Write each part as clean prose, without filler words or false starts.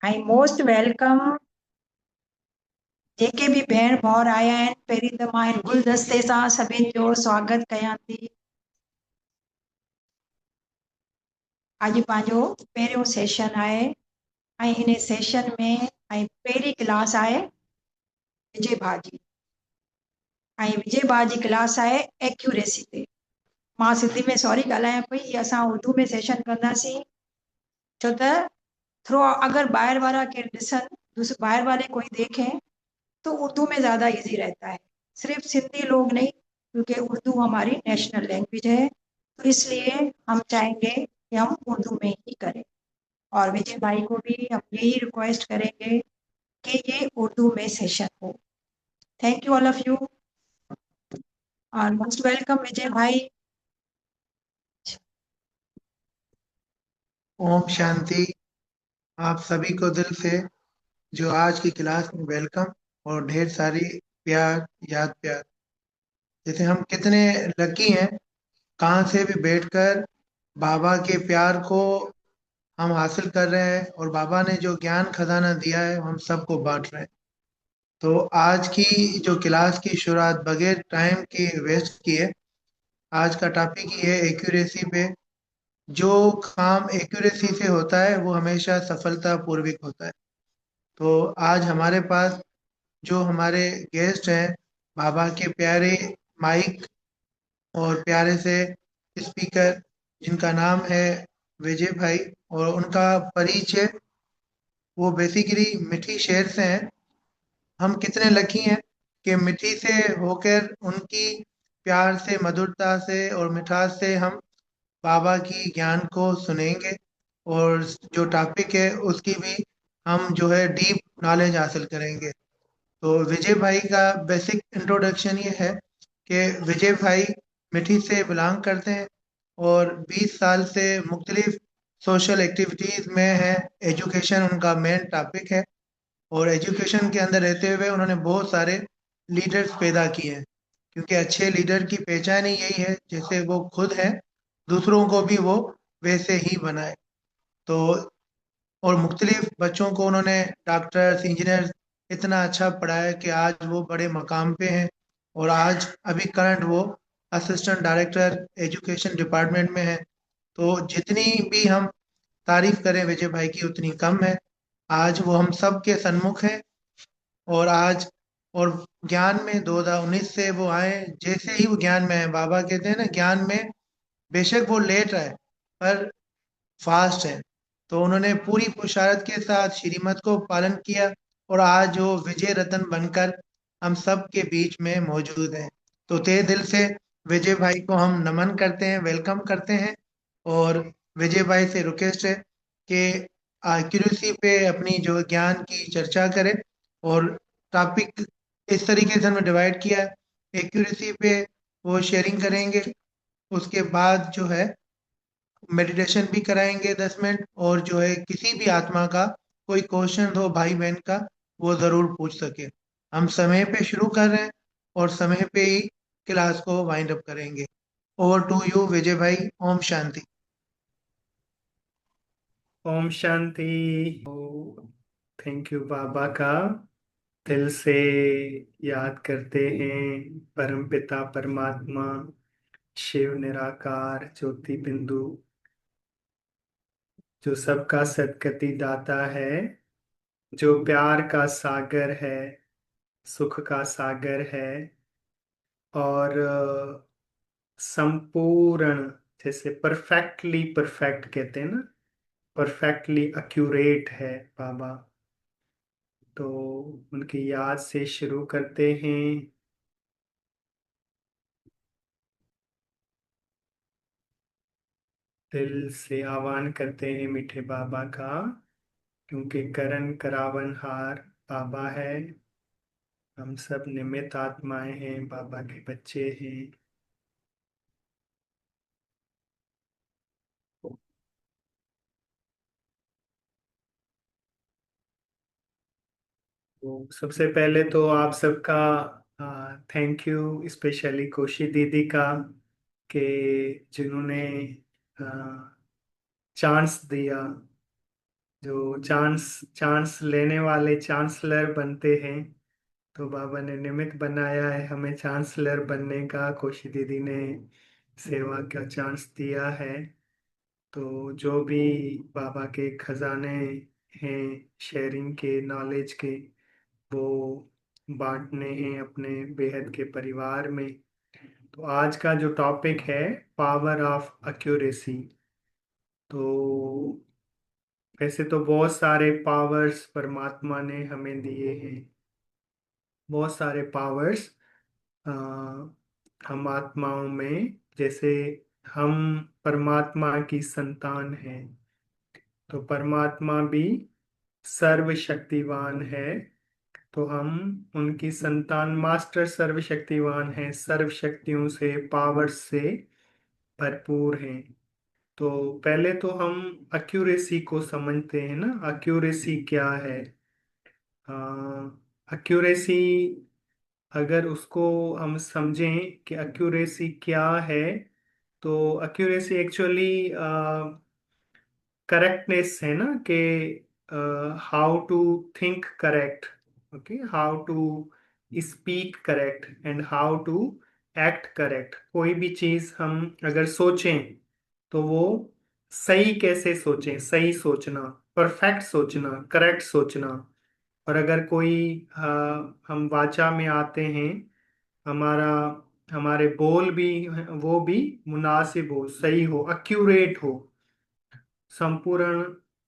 I most welcome जेके भी भेण भाउर आया आहिनि। पहिरीं त मां हिन गुलदस्ते सां सभिनि जो स्वागत कयां थी। अॼु पंहिंजो पहिरियों सेशन आहे ऐं हिन सेशन में पहिरीं क्लास आहे विजय भाउ जी। ऐं विजय भाउ जी क्लास आहे एक्यूरेसी ते। मां सिंधी में सॉरी ॻाल्हायां पई, असां उर्दू में सेशन कंदासीं छो त थ्रो अगर बाहर वाला केर ॾिसनि, बाहर वाले कोई देखें तो उर्दू में ज़्यादा इजी रहता है। सिर्फ सिंधी लोग नहीं, क्योंकि उर्दू हमारी नेशनल लैंग्वेज है, तो इसलिए हम चाहेंगे कि हम उर्दू में ही करें। और विजय भाई को भी हम यही रिक्वेस्ट करेंगे कि ये उर्दू में सेशन हो। Thank you all of you और मोस्ट वेलकम विजय भाई। ओम शांति। आप सभी को दिल से जो आज की क्लास में वेलकम और ढेर सारी प्यार, याद प्यार। जैसे हम कितने लकी हैं, कहाँ से भी बैठकर बाबा के प्यार को हम हासिल कर रहे हैं और बाबा ने जो ज्ञान खजाना दिया है हम सबको बांट रहे हैं। तो आज की जो क्लास की शुरुआत बगैर टाइम के वेस्ट किए, आज का टॉपिक ही है एक्यूरेसी पे। जो काम एक्यूरेसी से होता है वो हमेशा सफलता पूर्वक होता है। तो आज हमारे पास जो हमारे गेस्ट हैं, बाबा के प्यारे माइक और प्यारे से स्पीकर, जिनका नाम है विजय भाई। और उनका परिचय, वो बेसिकली मिठी शहर से हैं। हम कितने लकी हैं कि मिठी से होकर उनकी प्यार से, मधुरता से और मिठास से हम बाबा की ज्ञान को सुनेंगे। और जो टॉपिक है उसकी भी हम जो है डीप नॉलेज हासिल करेंगे। तो विजय भाई का बेसिक इंट्रोडक्शन ये है कि विजय भाई मिठी से बिलोंग करते हैं और 20 साल से मुख्तलिफ सोशल एक्टिविटीज़ में है। एजुकेशन उनका मेन टॉपिक है और एजुकेशन के अंदर रहते हुए उन्होंने बहुत सारे लीडर्स पैदा किए हैं, क्योंकि अच्छे लीडर की पहचान ही यही है जैसे वो खुद है दूसरों को भी वो वैसे ही बनाए। तो और मुख्तलिफ बच्चों को उन्होंने डॉक्टर्स, इंजीनियर्स इतना अच्छा पढ़ाया कि आज वो बड़े मकाम पे हैं। और आज अभी करंट वो असिस्टेंट डायरेक्टर एजुकेशन डिपार्टमेंट में है। तो जितनी भी हम तारीफ करें विजय भाई की उतनी कम है। आज वो हम सब के सन्मुख हैं और आज और ज्ञान में 2019 से वो आए। जैसे ही वो ज्ञान में है, बाबा कहते हैं ना, ज्ञान में बेशक वो लेट है पर फास्ट है। तो उन्होंने पूरी पुरुषारत के साथ श्रीमत को पालन किया और आज वो विजय रतन बनकर हम सब के बीच में मौजूद हैं। तो तहे दिल से विजय भाई को हम नमन करते हैं, वेलकम करते हैं। और विजय भाई से रिक्वेस्ट है कि एक्यूरेसी पे अपनी जो ज्ञान की चर्चा करें। और टॉपिक इस तरीके से हमने डिवाइड किया है, एक्यूरेसी पे वो शेयरिंग करेंगे, उसके बाद जो है मेडिटेशन भी कराएंगे 10 मिनट, और जो है किसी भी आत्मा का कोई क्वेश्चन हो भाई बहन का, वो जरूर पूछ सके। हम समय पे शुरू कर रहे हैं और समय पे ही क्लास को वाइंड अप करेंगे। ओवर टू यू विजय भाई। ओम शांति। ओम शांति। थैंक यू बाबा का दिल से याद करते हैं। परमपिता परमात्मा, शिव निराकार ज्योति बिंदु, जो सबका सदगति दाता है, जो प्यार का सागर है, सुख का सागर है, और संपूर्ण, जैसे परफेक्टली परफेक्ट कहते हैं ना, परफेक्टली एक्यूरेट है बाबा। तो उनकी याद से शुरू करते हैं। दिल से आह्वान करते हैं मीठे बाबा का, क्योंकि करण करावन हार बाबा है। हम सब निमित्त आत्माएं हैं, बाबा के बच्चे हैं। तो सबसे पहले तो आप सबका थैंक यू, स्पेशली कोशी दीदी का, कि जिन्होंने चांस दिया जो चांस चांस लेने वाले चांसलर बनते हैं, तो बाबा ने निमित्त बनाया है हमें चांसलर बनने का। कोशी दीदी ने सेवा का चांस दिया है। तो जो भी बाबा के खजाने हैं शेयरिंग के, नॉलेज के, वो बांटने हैं अपने बेहद के परिवार में। तो आज का जो टॉपिक है, पावर ऑफ एक्यूरेसी। तो वैसे तो बहुत सारे पावर्स परमात्मा ने हमें दिए हैं, बहुत सारे पावर्स हम आत्माओं में। जैसे हम परमात्मा की संतान हैं, तो परमात्मा भी सर्वशक्तिवान है। तो हम उनकी संतान, मास्टर सर्वशक्तिवान है, सर्व शक्तियों से, पावर्स से भरपूर हैं। तो पहले तो हम एक्यूरेसी को समझते हैं ना, एक्यूरेसी क्या है। एक्यूरेसी, अगर उसको हम समझें कि एक्यूरेसी क्या है, तो एक्यूरेसी एक्चुअली करेक्टनेस है ना, कि how to think correct, okay, how to speak correct and how to act correct. कोई भी चीज हम अगर सोचें तो वो सही कैसे सोचें, सही सोचना, परफेक्ट सोचना, करेक्ट सोचना। और अगर कोई हम वाचा में आते हैं, हमारा हमारे बोल भी, वो भी मुनासिब हो, सही हो, एक्यूरेट हो, संपूर्ण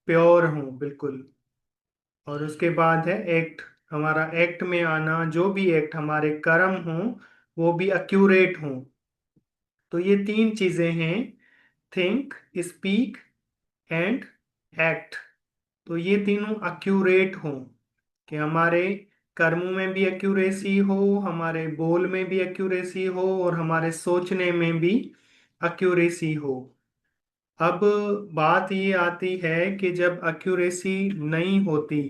प्योर हो बिल्कुल। और उसके बाद है एक्ट, हमारा एक्ट में आना, जो भी एक्ट हमारे कर्म हो वो भी एक्यूरेट हो। तो ये तीन चीजें हैं, थिंक, स्पीक एंड एक्ट। तो ये तीनों एक्यूरेट हो, कि हमारे कर्मों में भी एक्यूरेसी हो, हमारे बोल में भी एक्यूरेसी हो, और हमारे सोचने में भी एक्यूरेसी हो। अब बात ये आती है कि जब एक्यूरेसी नहीं होती,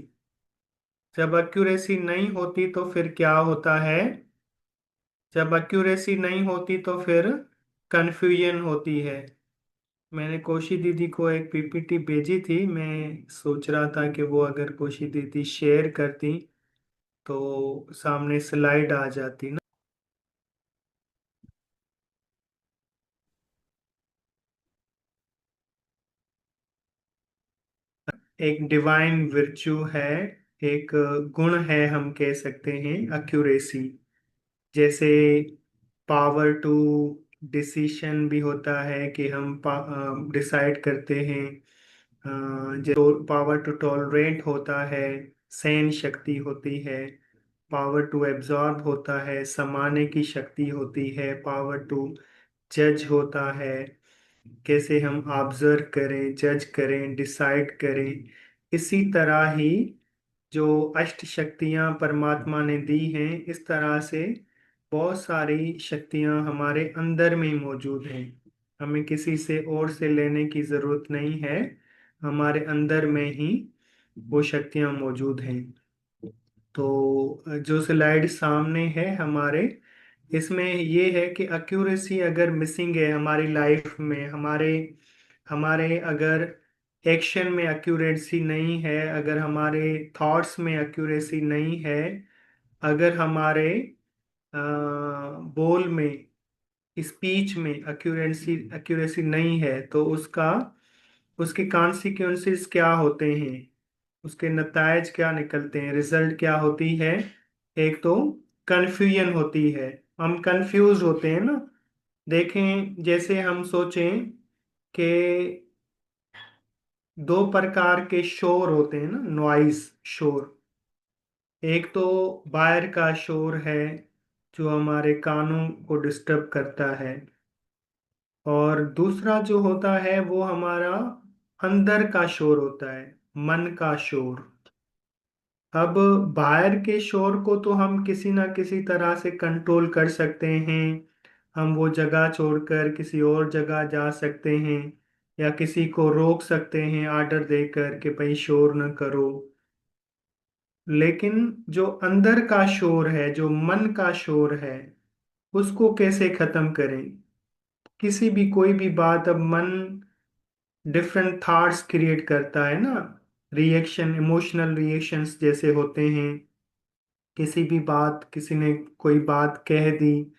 जब एक्यूरेसी नहीं होती तो फिर क्या होता है। जब एक्यूरेसी नहीं होती तो फिर कंफ्यूजन होती है। मैंने कोशी दीदी को एक पीपीटी भेजी थी, मैं सोच रहा था कि वो अगर कोशी दीदी शेयर करती तो सामने स्लाइड आ जाती ना। एक डिवाइन विर्चू है, एक गुण है, हम कह सकते हैं एक्यूरेसी। जैसे पावर टू डिसीशन भी होता है, कि हम डिसाइड करते हैं। जो पावर टू टॉलरेट होता है, सहन शक्ति होती है। पावर टू एब्जॉर्ब होता है, समाने की शक्ति होती है। पावर टू जज होता है, कैसे हम ऑब्जर्व करें, जज करें, डिसाइड करें। इसी तरह ही जो अष्ट शक्तियां परमात्मा ने दी हैं, इस तरह से बहुत सारी शक्तियां हमारे अंदर में मौजूद हैं। हमें किसी से और से लेने की जरूरत नहीं है, हमारे अंदर में ही वो शक्तियां मौजूद हैं। तो जो स्लाइड सामने है हमारे, इसमें ये है कि एक्यूरेसी अगर मिसिंग है हमारी लाइफ में, हमारे हमारे अगर एक्शन में एक्यूरेसी नहीं है, अगर हमारे थॉट्स में एक्यूरेसी नहीं है, अगर हमारे बोल में, स्पीच में एक्यूरेसी एक्यूरेसी नहीं है, तो उसका, उसके कॉन्सिक्वेंसेस क्या होते हैं, उसके नतायज क्या निकलते हैं, रिजल्ट क्या होती है। एक तो कंफ्यूजन होती है, हम कंफ्यूज होते हैं ना। देखें, जैसे हम सोचें कि दो प्रकार के शोर होते हैं ना, नॉइस, शोर। एक तो बाहर का शोर है, जो हमारे कानों को डिस्टर्ब करता है। और दूसरा जो होता है वो हमारा अंदर का शोर होता है, मन का शोर। अब बाहर के शोर को तो हम किसी ना किसी तरह से कंट्रोल कर सकते हैं। हम वो जगह छोड़कर किसी और जगह जा सकते हैं, या किसी को रोक सकते हैं ऑर्डर देकर कि भाई शोर न करो। लेकिन जो अंदर का शोर है, जो मन का शोर है, उसको कैसे खत्म करें। किसी भी, कोई भी बात, अब मन डिफरेंट थॉट्स क्रिएट करता है ना। रिएक्शन, इमोशनल रिएक्शंस जैसे होते हैं। किसी भी बात, किसी ने कोई बात कह दी,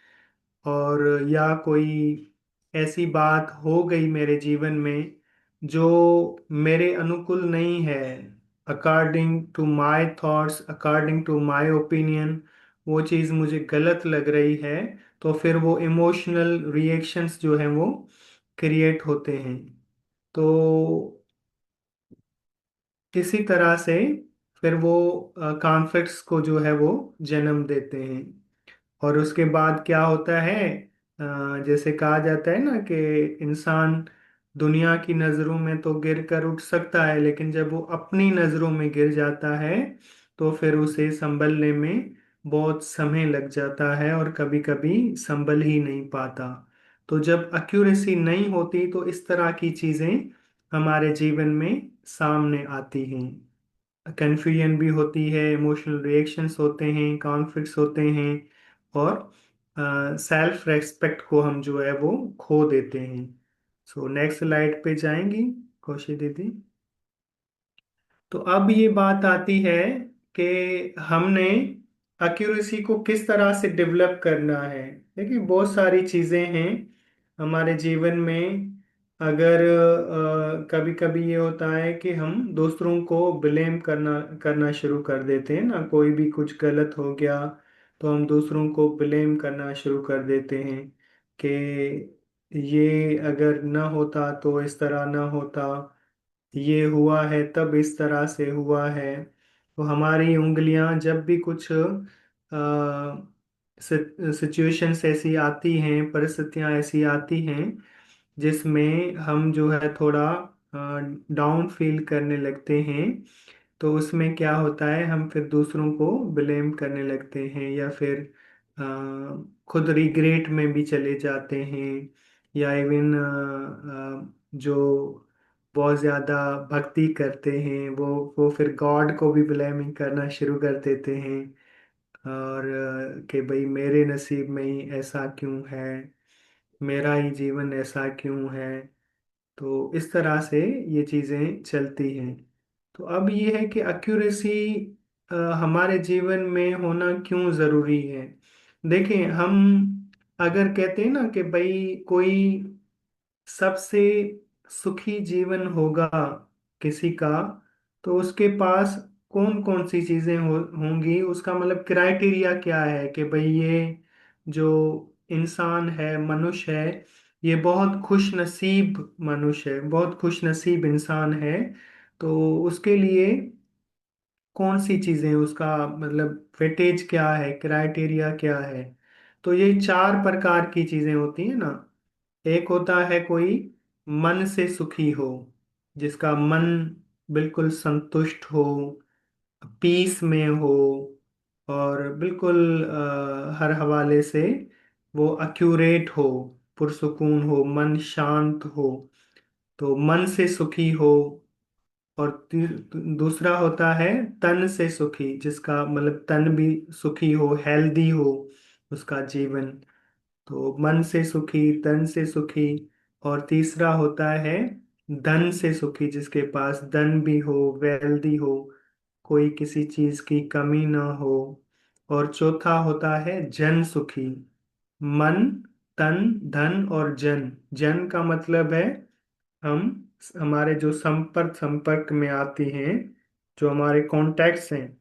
और या कोई ऐसी बात हो गई मेरे जीवन में जो मेरे अनुकूल नहीं है, according to my thoughts, according to my opinion, वो चीज़ मुझे गलत लग रही है, तो फिर वो इमोशनल रिएक्शंस जो हैं वो क्रिएट होते हैं। तो इसी तरह से फिर वो कॉन्फ्लिक्ट्स को जो है वो जन्म देते हैं। और उसके बाद क्या होता है, जैसे कहा जाता है ना कि इंसान दुनिया की नजरों में तो गिर कर उठ सकता है, लेकिन जब वो अपनी नजरों में गिर जाता है तो फिर उसे संभलने में बहुत समय लग जाता है, और कभी कभी संभल ही नहीं पाता। तो जब एक्यूरेसी नहीं होती तो इस तरह की चीजें हमारे जीवन में सामने आती हैं। कन्फ्यूजन भी होती है, इमोशनल रिएक्शंस होते हैं, कॉन्फ्लिक्ट्स होते हैं, और सेल्फ रेस्पेक्ट को हम जो है वो खो देते हैं। सो नेक्स्ट स्लाइड पे जाएंगी कौशी दीदी। तो अब ये बात आती है कि हमने एक्यूरेसी को किस तरह से डेवलप करना है। देखिए, बहुत सारी चीजें हैं हमारे जीवन में। अगर कभी कभी ये होता है कि हम दूसरों को ब्लेम करना करना शुरू कर देते हैं ना, कोई भी कुछ गलत हो गया तो हम दूसरों को ब्लेम करना शुरू कर देते हैं कि ये अगर ना होता तो इस तरह ना होता, ये हुआ है तब इस तरह से हुआ है। तो हमारी उंगलियां जब भी कुछ सिचुएशंस ऐसी आती हैं, परिस्थितियां ऐसी आती हैं जिसमें हम जो है थोड़ा डाउन फील करने लगते हैं, तो उसमें क्या होता है, हम फिर दूसरों को ब्लेम करने लगते हैं, या फिर खुद रिग्रेट में भी चले जाते हैं। या इवन जो बहुत ज़्यादा भक्ति करते हैं वो फिर गॉड को भी ब्लेमिंग करना शुरू कर देते हैं, और कि भाई मेरे नसीब में ही ऐसा क्यों है, मेरा ही जीवन ऐसा क्यों है। तो इस तरह से ये चीज़ें चलती हैं। तो अब ये है कि एक्यूरेसी हमारे जीवन में होना क्यों ज़रूरी है। देखें, हम अगर कहते हैं ना कि भाई कोई सबसे सुखी जीवन होगा किसी का, तो उसके पास कौन कौन सी चीजें होंगी, उसका मतलब क्राइटेरिया क्या है कि भाई ये जो इंसान है, मनुष्य है, ये बहुत खुश नसीब मनुष्य है, बहुत खुश नसीब इंसान है। तो उसके लिए कौन सी चीजें, उसका मतलब वेटेज क्या है, क्राइटेरिया क्या है। तो ये चार प्रकार की चीजें होती है ना। एक होता है कोई मन से सुखी हो, जिसका मन बिल्कुल संतुष्ट हो, पीस में हो, और बिल्कुल हर हवाले से वो एक्यूरेट हो, पुरसुकून हो, मन शांत हो, तो मन से सुखी हो। और दूसरा होता है तन से सुखी, जिसका मतलब तन भी सुखी हो, हेल्दी हो उसका जीवन, तो मन से सुखी, तन से सुखी। और तीसरा होता है धन से सुखी, जिसके पास धन भी हो, वेल्दी हो, कोई किसी चीज की कमी ना हो। और चौथा होता है जन सुखी, मन, तन, धन और जन। जन का मतलब है हम, हमारे जो संपर्क में आती हैं, जो हमारे कॉन्टैक्ट्स हैं,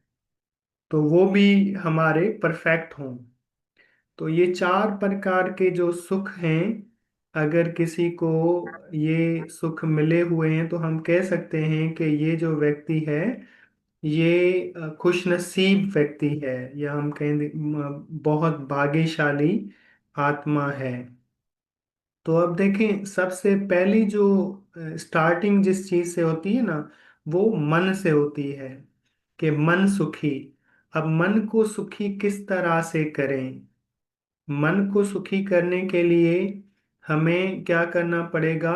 तो वो भी हमारे परफेक्ट हों। तो ये चार प्रकार के जो सुख हैं, अगर किसी को ये सुख मिले हुए हैं तो हम कह सकते हैं कि ये जो व्यक्ति है, ये खुशनसीब व्यक्ति है, या हम कहें बहुत भाग्यशाली आत्मा है। तो अब देखें, सबसे पहली जो स्टार्टिंग जिस चीज से होती है ना, वो मन से होती है, कि मन सुखी। अब मन को सुखी किस तरह से करें। मन को सुखी करने के लिए हमें क्या करना पड़ेगा,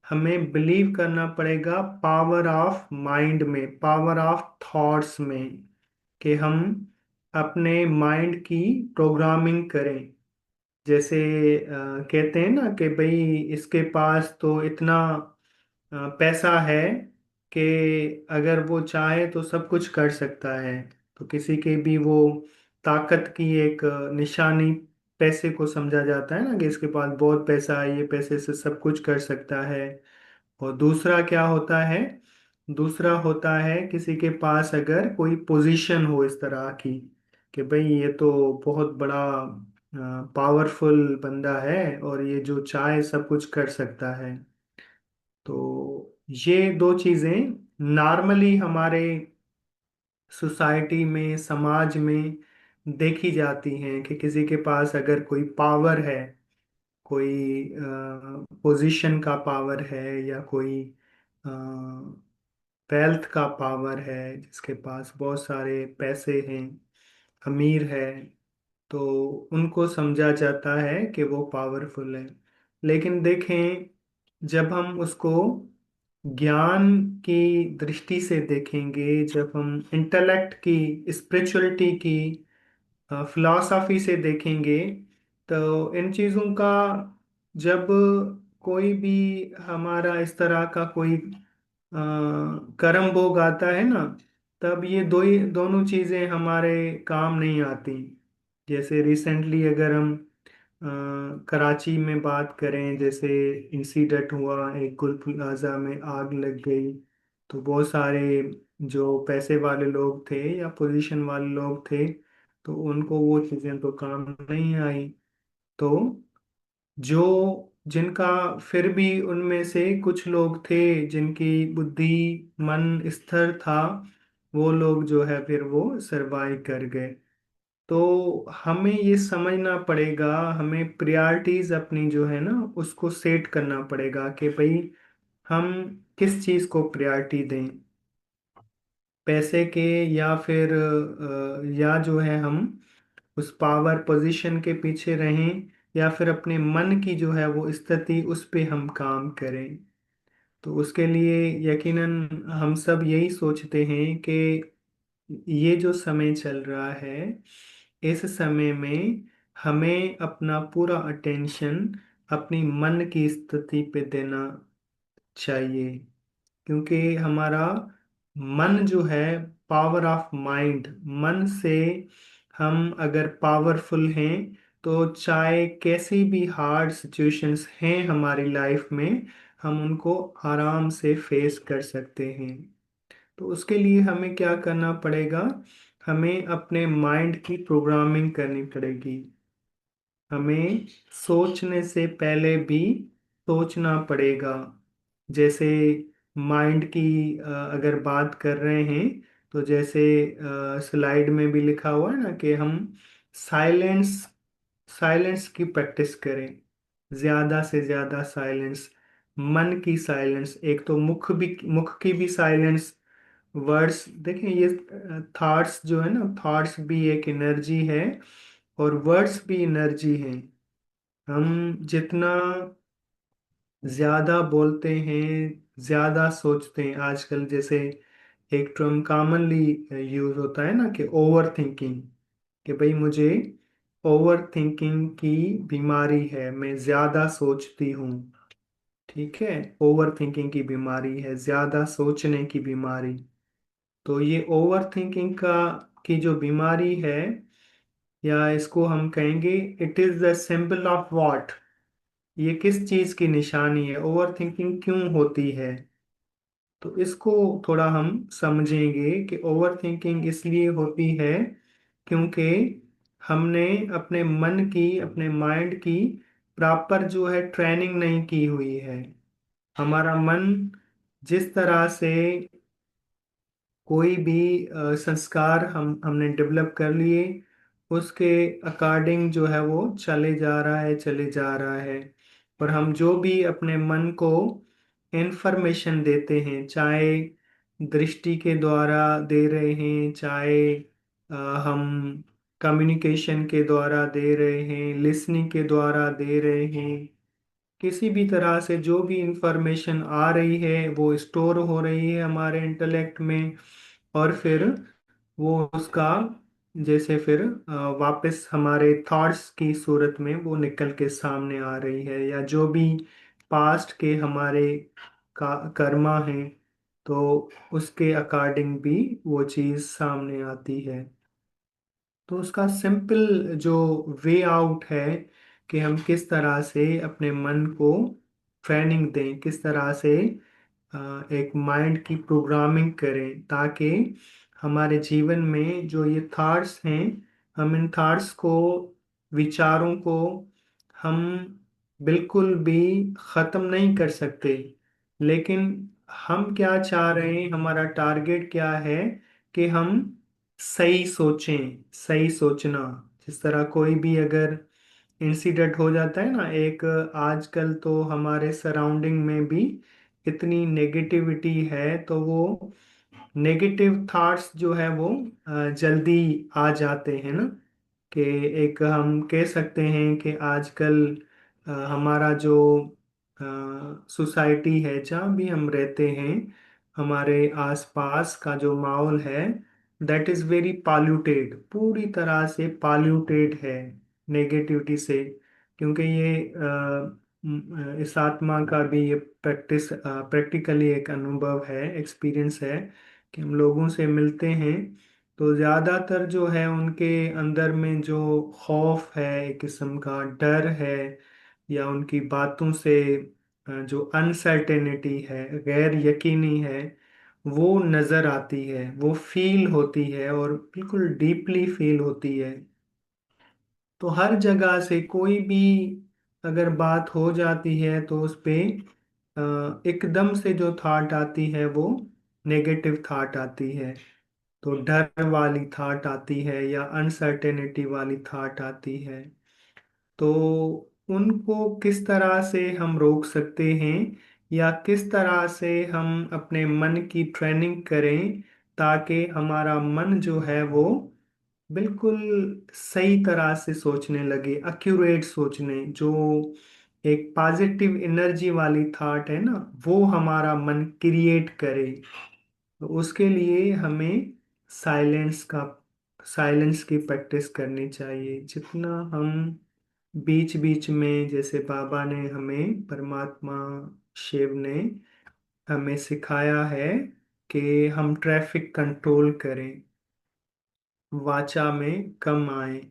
हमें बिलीव करना पड़ेगा पावर ऑफ माइंड में, पावर ऑफ थॉट्स में, कि हम अपने माइंड की प्रोग्रामिंग करें। जैसे कहते हैं ना कि भाई इसके पास तो इतना पैसा है कि अगर वो चाहे तो सब कुछ कर सकता है। तो किसी के भी वो ताकत की एक निशानी पैसे को समझा जाता है ना, कि इसके पास बहुत पैसा है, ये पैसे से सब कुछ कर सकता है। और दूसरा क्या होता है, दूसरा होता है किसी के पास अगर कोई पोजीशन हो इस तरह की, कि भाई ये तो बहुत बड़ा पावरफुल बंदा है और ये जो चाहे सब कुछ कर सकता है। तो ये दो चीजें नॉर्मली हमारे सोसाइटी में, समाज में देखी जाती हैं, कि किसी के पास अगर कोई पावर है, कोई पोजीशन का पावर है, या कोई वेल्थ का पावर है, जिसके पास बहुत सारे पैसे हैं, अमीर है, तो उनको समझा जाता है कि वो पावरफुल है। लेकिन देखें, जब हम उसको ज्ञान की दृष्टि से देखेंगे, जब हम इंटेलेक्ट की, स्पिरिचुअलिटी की, फिलॉसफी से देखेंगे, तो इन चीज़ों का, जब कोई भी हमारा इस तरह का कोई कर्म भोग आता है ना, तब ये दोनों चीज़ें हमारे काम नहीं आती। जैसे रिसेंटली अगर हम कराची में बात करें, जैसे इंसिडेंट हुआ, एक गुल प्लाजा में आग लग गई, तो बहुत सारे जो पैसे वाले लोग थे या पोजीशन वाले लोग थे, तो उनको वो चीज़ें तो काम नहीं आई। तो जो जिनका फिर भी उनमें से कुछ लोग थे जिनकी बुद्धि, मन स्थिर था, वो लोग जो है फिर वो सरवाइव कर गए। तो हमें ये समझना पड़ेगा, हमें प्रायोरिटीज अपनी जो है ना उसको सेट करना पड़ेगा, कि भाई हम किस चीज़ को प्रायोरिटी दें, पैसे के, या फिर या जो है हम उस पावर पोजीशन के पीछे रहें, या फिर अपने मन की जो है वो स्थिति, उस पे हम काम करें। तो उसके लिए यकीनन हम सब यही सोचते हैं कि ये जो समय चल रहा है, इस समय में हमें अपना पूरा अटेंशन अपनी मन की स्थिति पे देना चाहिए। क्योंकि हमारा मन जो है, पावर ऑफ माइंड, मन से हम अगर पावरफुल हैं, तो चाहे कैसी भी हार्ड सिचुएशंस हैं हमारी लाइफ में, हम उनको आराम से फेस कर सकते हैं। तो उसके लिए हमें क्या करना पड़ेगा, हमें अपने माइंड की प्रोग्रामिंग करनी पड़ेगी। हमें सोचने से पहले भी सोचना पड़ेगा। जैसे माइंड की अगर बात कर रहे हैं, तो जैसे स्लाइड में भी लिखा हुआ है ना, कि हम साइलेंस साइलेंस की प्रैक्टिस करें, ज्यादा से ज्यादा साइलेंस, मन की साइलेंस, एक तो मुख की भी साइलेंस। वर्ड्स देखें, ये थॉट्स जो है ना, थॉट्स भी एक एनर्जी है, और वर्ड्स भी एनर्जी हैं। हम जितना ज्यादा बोलते हैं, ज्यादा सोचते हैं, आजकल जैसे एक टर्म कॉमनली यूज होता है ना, कि ओवर थिंकिंग, कि भाई मुझे ओवर थिंकिंग की बीमारी है, मैं ज्यादा सोचती हूँ। ठीक है, ओवर थिंकिंग की बीमारी है, ज्यादा सोचने की बीमारी। तो ये ओवर थिंकिंग का की जो बीमारी है, या इसको हम कहेंगे, it is the symbol of what, ये किस चीज की निशानी है, ओवर थिंकिंग क्यों होती है। तो इसको थोड़ा हम समझेंगे कि ओवर थिंकिंग इसलिए होती है क्योंकि हमने अपने मन की, अपने माइंड की प्रॉपर जो है ट्रेनिंग नहीं की हुई है। हमारा मन जिस तरह से कोई भी संस्कार हमने डेवलप कर लिए, उसके अकॉर्डिंग जो है वो चले जा रहा है, चले जा रहा है। और हम जो भी अपने मन को इंफॉर्मेशन देते हैं, चाहे दृष्टि के द्वारा दे रहे हैं, चाहे हम कम्युनिकेशन के द्वारा दे रहे हैं, लिसनिंग के द्वारा दे रहे हैं, किसी भी तरह से जो भी इंफॉर्मेशन आ रही है वो स्टोर हो रही है हमारे इंटेलेक्ट में, और फिर वो उसका जैसे फिर वापस हमारे थॉट्स की सूरत में वो निकल के सामने आ रही है, या जो भी पास्ट के हमारे कर्मा हैं, तो उसके अकॉर्डिंग भी वो चीज़ सामने आती है। तो उसका सिंपल जो वे आउट है कि हम किस तरह से अपने मन को ट्रेनिंग दें, किस तरह से एक माइंड की प्रोग्रामिंग करें, ताकि हमारे जीवन में जो ये थॉट्स हैं, हम इन थॉट्स को, विचारों को हम बिल्कुल भी ख़त्म नहीं कर सकते। लेकिन हम क्या चाह रहे हैं, हमारा टारगेट क्या है कि हम सही सोचें, सही सोचना। जिस तरह कोई भी अगर इंसिडेंट हो जाता है ना, एक आजकल तो हमारे सराउंडिंग में भी इतनी नेगेटिविटी है, तो वो नेगेटिव थॉट्स जो है वो जल्दी आ जाते हैं ना। कि एक हम कह सकते हैं कि आजकल हमारा जो सोसाइटी है जहाँ भी हम रहते हैं, हमारे आसपास का जो माहौल है, दैट इज़ वेरी पॉल्यूटेड, पूरी तरह से पॉल्यूटेड है नेगेटिविटी से। क्योंकि ये इस आत्मा का भी ये प्रैक्टिकली एक अनुभव है, एक्सपीरियंस है कि हम लोगों से मिलते हैं तो ज़्यादातर जो है उनके अंदर में जो खौफ है, एक किस्म का डर है, या उनकी बातों से जो अनसर्टेनिटी है, गैर यकीनी है, वो नज़र आती है, वो फील होती है और बिल्कुल डीपली फील होती है। तो हर जगह से कोई भी अगर बात हो जाती है तो उस पे एकदम से जो थॉट आती है वो नेगेटिव थॉट आती है। तो डर वाली थॉट आती है या अनसर्टेनिटी वाली थॉट आती है। तो उनको किस तरह से हम रोक सकते हैं, या किस तरह से हम अपने मन की ट्रेनिंग करें ताकि हमारा मन जो है वो बिल्कुल सही तरह से सोचने लगे, एक्यूरेट सोचने, जो एक पॉजिटिव एनर्जी वाली थॉट है ना, वो हमारा मन क्रिएट करे। तो उसके लिए हमें साइलेंस की प्रैक्टिस करनी चाहिए। जितना हम बीच बीच में, जैसे बाबा ने हमें, परमात्मा शिव ने हमें सिखाया है कि हम ट्रैफिक कंट्रोल करें, वाचा में कम आए।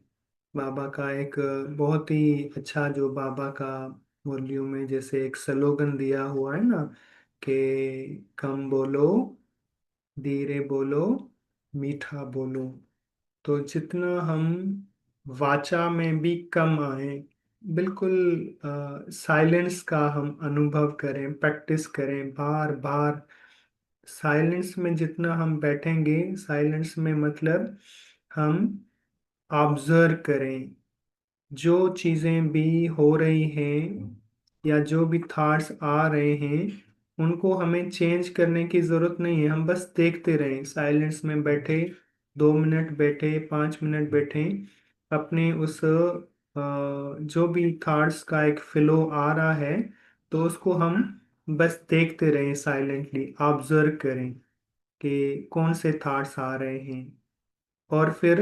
बाबा का एक बहुत ही अच्छा, जो बाबा का मुरलियों में जैसे एक स्लोगन दिया हुआ है ना, कि कम बोलो, धीरे बोलो, मीठा बोलो। तो जितना हम वाचा में भी कम आए, बिल्कुल साइलेंस का हम अनुभव करें, प्रैक्टिस करें बार बार। साइलेंस में जितना हम बैठेंगे, साइलेंस में मतलब हम ऑब्जर्व करें, जो चीज़ें भी हो रही हैं या जो भी थॉट्स आ रहे हैं, उनको हमें चेंज करने की ज़रूरत नहीं है। हम बस देखते रहें, साइलेंस में बैठे, 2 मिनट बैठे, 5 मिनट बैठे, अपने उस जो भी थॉट्स का एक फ्लो आ रहा है, तो उसको हम बस देखते रहें, साइलेंटली ऑब्जर्व करें कि कौन से थॉट्स आ रहे हैं। और फिर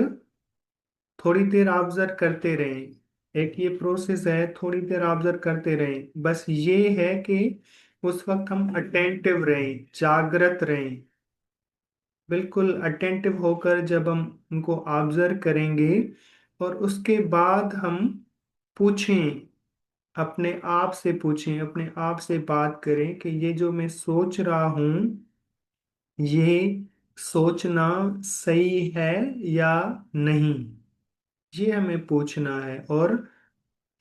थोड़ी देर ऑब्जर्व करते रहें। एक ये प्रोसेस है, थोड़ी देर ऑब्जर्व करते रहें। बस ये है कि उस वक्त हम अटेंटिव रहें, जागृत रहें। बिल्कुल अटेंटिव होकर जब हम उनको ऑब्जर्व करेंगे, और उसके बाद हम पूछें, अपने आप से पूछें, अपने आप से बात करें कि ये जो मैं सोच रहा हूँ, ये सोचना सही है या नहीं, ये हमें पूछना है। और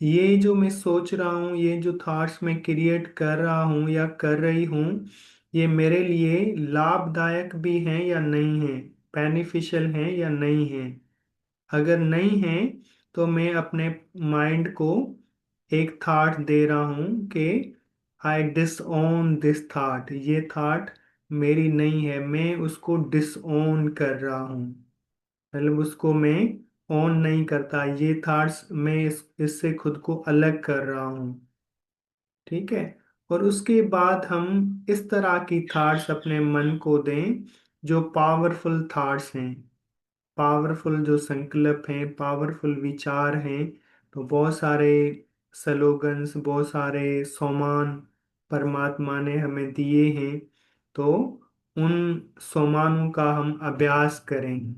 ये जो मैं सोच रहा हूँ, ये जो थॉट्स मैं क्रिएट कर रहा हूँ या कर रही हूँ, ये मेरे लिए लाभदायक भी हैं या नहीं है, बेनिफिशियल हैं या नहीं है। अगर नहीं है तो मैं अपने माइंड को एक थॉट दे रहा हूँ कि आई डिसओन दिस थॉट, ये थॉट मेरी नहीं है, मैं उसको डिसओन कर रहा हूँ। मतलब उसको मैं ऑन नहीं करता, ये थॉट्स मैं इससे खुद को अलग कर रहा हूँ। ठीक है। और उसके बाद हम इस तरह की थॉट्स अपने मन को दें जो पावरफुल थॉट्स हैं, पावरफुल जो संकल्प हैं, पावरफुल विचार हैं। तो बहुत सारे स्लोगन्स, बहुत सारे सोमान परमात्मा ने हमें दिए हैं। तो उन सोमानों का हम अभ्यास करें।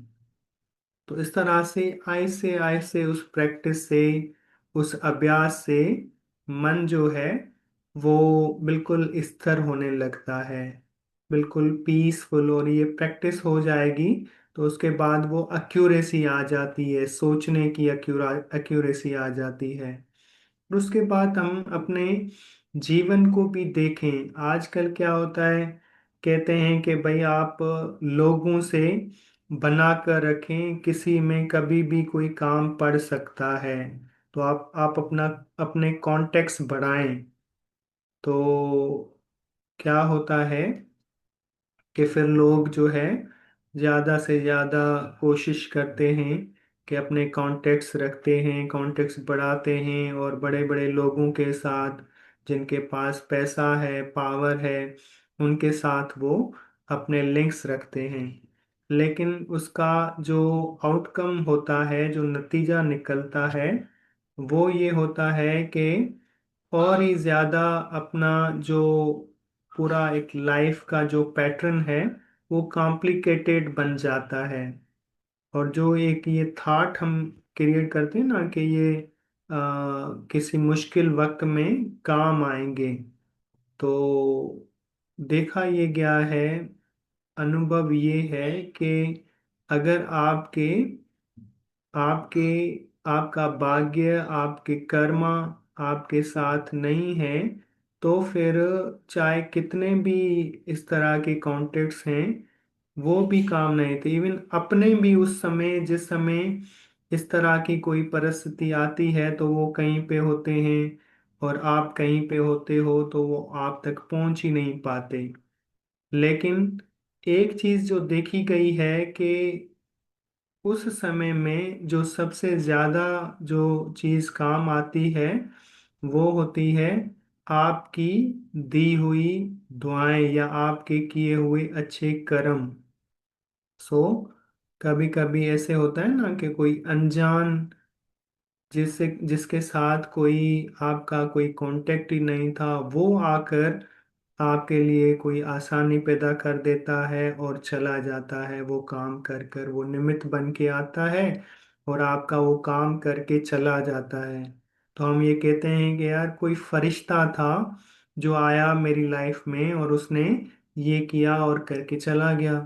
तो इस तरह से ऐसे उस प्रैक्टिस से, उस अभ्यास से मन जो है वो बिल्कुल स्थिर होने लगता है, बिल्कुल पीसफुल। और ये प्रैक्टिस हो जाएगी तो उसके बाद वो एक्यूरेसी आ जाती है, सोचने की एक्यूरेसी आ जाती है। और उसके बाद हम अपने जीवन को भी देखें। आजकल क्या होता है, कहते हैं कि भाई आप लोगों से बना कर रखें, किसी में कभी भी कोई काम पड़ सकता है। तो आप अपना अपने कॉन्टेक्स्ट बढ़ाएं। तो क्या होता है कि फिर लोग जो है ज़्यादा से ज़्यादा कोशिश करते हैं कि अपने कॉन्टेक्ट्स रखते हैं, कॉन्टेक्ट्स बढ़ाते हैं, और बड़े बड़े लोगों के साथ, जिनके पास पैसा है, पावर है, उनके साथ वो अपने लिंक्स रखते हैं। लेकिन उसका जो आउटकम होता है, जो नतीजा निकलता है, वो ये होता है कि और ही ज़्यादा अपना जो पूरा एक लाइफ का जो पैटर्न है वो कॉम्प्लिकेटेड बन जाता है। और जो एक ये थॉट हम क्रिएट करते हैं ना कि ये किसी मुश्किल वक्त में काम आएंगे, तो देखा ये गया है, अनुभव ये है कि अगर आपके आपके आपका भाग्य, आपके कर्मा आपके साथ नहीं है, तो फिर चाहे कितने भी इस तरह के कॉन्टेक्ट्स हैं वो भी काम नहीं थे। इवन अपने भी उस समय, जिस समय इस तरह की कोई परिस्थिति आती है तो वो कहीं पे होते हैं, और आप कहीं पे होते हो तो वो आप तक पहुंच ही नहीं पाते। लेकिन एक चीज जो देखी गई है कि उस समय में जो सबसे ज्यादा जो चीज काम आती है वो होती है आपकी दी हुई दुआएं या आपके किए हुए अच्छे कर्म। सो कभी कभी ऐसे होता है ना कि कोई अनजान, जिसके साथ कोई आपका कोई कांटेक्ट ही नहीं था, वो आकर आपके लिए कोई आसानी पैदा कर देता है और चला जाता है। वो काम कर कर वो निमित्त बन के आता है और आपका वो काम करके चला जाता है। तो हम ये कहते हैं कि यार कोई फरिश्ता था जो आया मेरी लाइफ में और उसने ये किया और करके चला गया।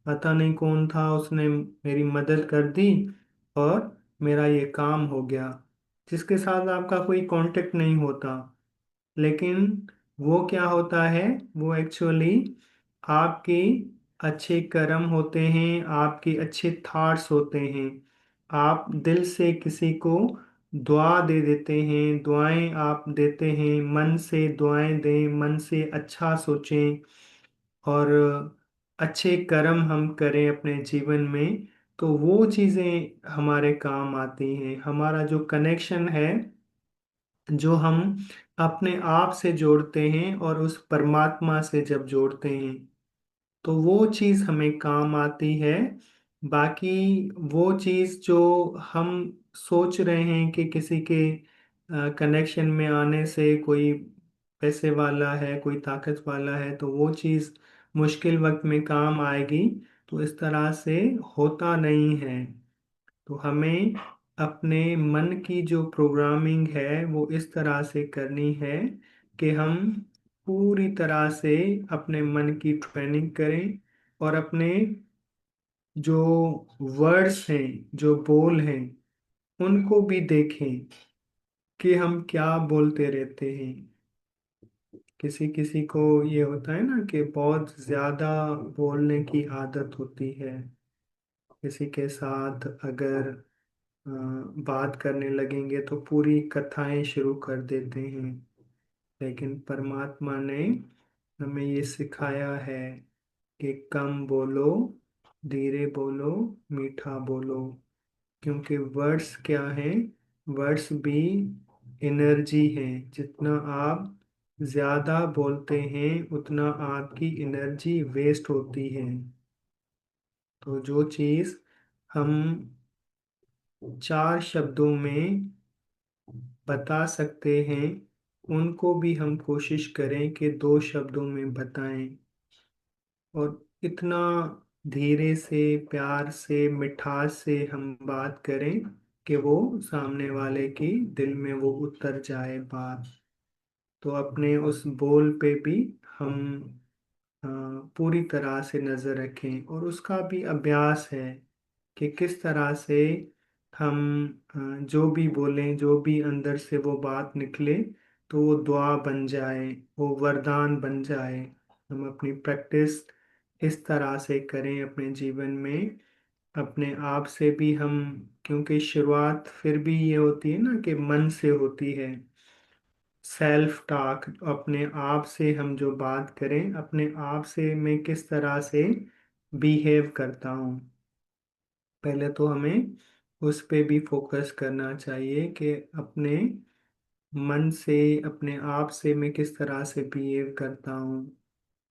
पता नहीं कौन था, उसने मेरी मदद कर दी और मेरा ये काम हो गया, जिसके साथ आपका कोई कांटेक्ट नहीं होता। लेकिन वो क्या होता है, वो एक्चुअली आपके अच्छे कर्म होते हैं, आपके अच्छे थॉट्स होते हैं। आप दिल से किसी को दुआ दे देते हैं, दुआएं आप देते हैं, मन से दुआएं दें, मन से अच्छा सोचें और अच्छे कर्म हम करें अपने जीवन में, तो वो चीज़ें हमारे काम आती हैं। हमारा जो कनेक्शन है, जो हम अपने आप से जोड़ते हैं और उस परमात्मा से जब जोड़ते हैं, तो वो चीज़ हमें काम आती है। बाकी वो चीज़ जो हम सोच रहे हैं कि किसी के कनेक्शन में आने से कोई पैसे वाला है, कोई ताकत वाला है, तो वो चीज़ मुश्किल वक्त में काम आएगी, तो इस तरह से होता नहीं है। तो हमें अपने मन की जो प्रोग्रामिंग है वो इस तरह से करनी है कि हम पूरी तरह से अपने मन की ट्रेनिंग करें और अपने जो वर्ड्स हैं, जो बोल हैं, उनको भी देखें कि हम क्या बोलते रहते हैं। किसी किसी को ये होता है ना कि बहुत ज्यादा बोलने की आदत होती है। किसी के साथ अगर अ, बात करने लगेंगे तो पूरी कथाएं शुरू कर देते हैं। लेकिन परमात्मा ने हमें ये सिखाया है कि कम बोलो, धीरे बोलो, मीठा बोलो। क्योंकि वर्ड्स क्या हैं, वर्ड्स भी एनर्जी हैं। जितना आप ज्यादा बोलते हैं उतना आपकी एनर्जी वेस्ट होती है। तो जो चीज़ हम 4 शब्दों में बता सकते हैं, उनको भी हम कोशिश करें कि 2 शब्दों में बताएं। और इतना धीरे से, प्यार से, मिठास से हम बात करें कि वो सामने वाले की दिल में वो उतर जाए बात। तो अपने उस बोल पे भी हम अ, पूरी तरह से नजर रखें, और उसका भी अभ्यास है कि किस तरह से हम जो भी बोलें, जो भी अंदर से वो बात निकले, तो वो दुआ बन जाए, वो वरदान बन जाए। हम अपनी प्रैक्टिस इस तरह से करें अपने जीवन में, अपने आप से भी हम, क्योंकि शुरुआत फिर भी ये होती है ना कि मन से होती है। सेल्फ टॉक, अपने आप से हम जो बात करें, अपने आप से मैं किस तरह से बिहेव करता हूँ, पहले तो हमें उस पे भी फोकस करना चाहिए कि अपने मन से, अपने आप से मैं किस तरह से बिहेव करता हूँ,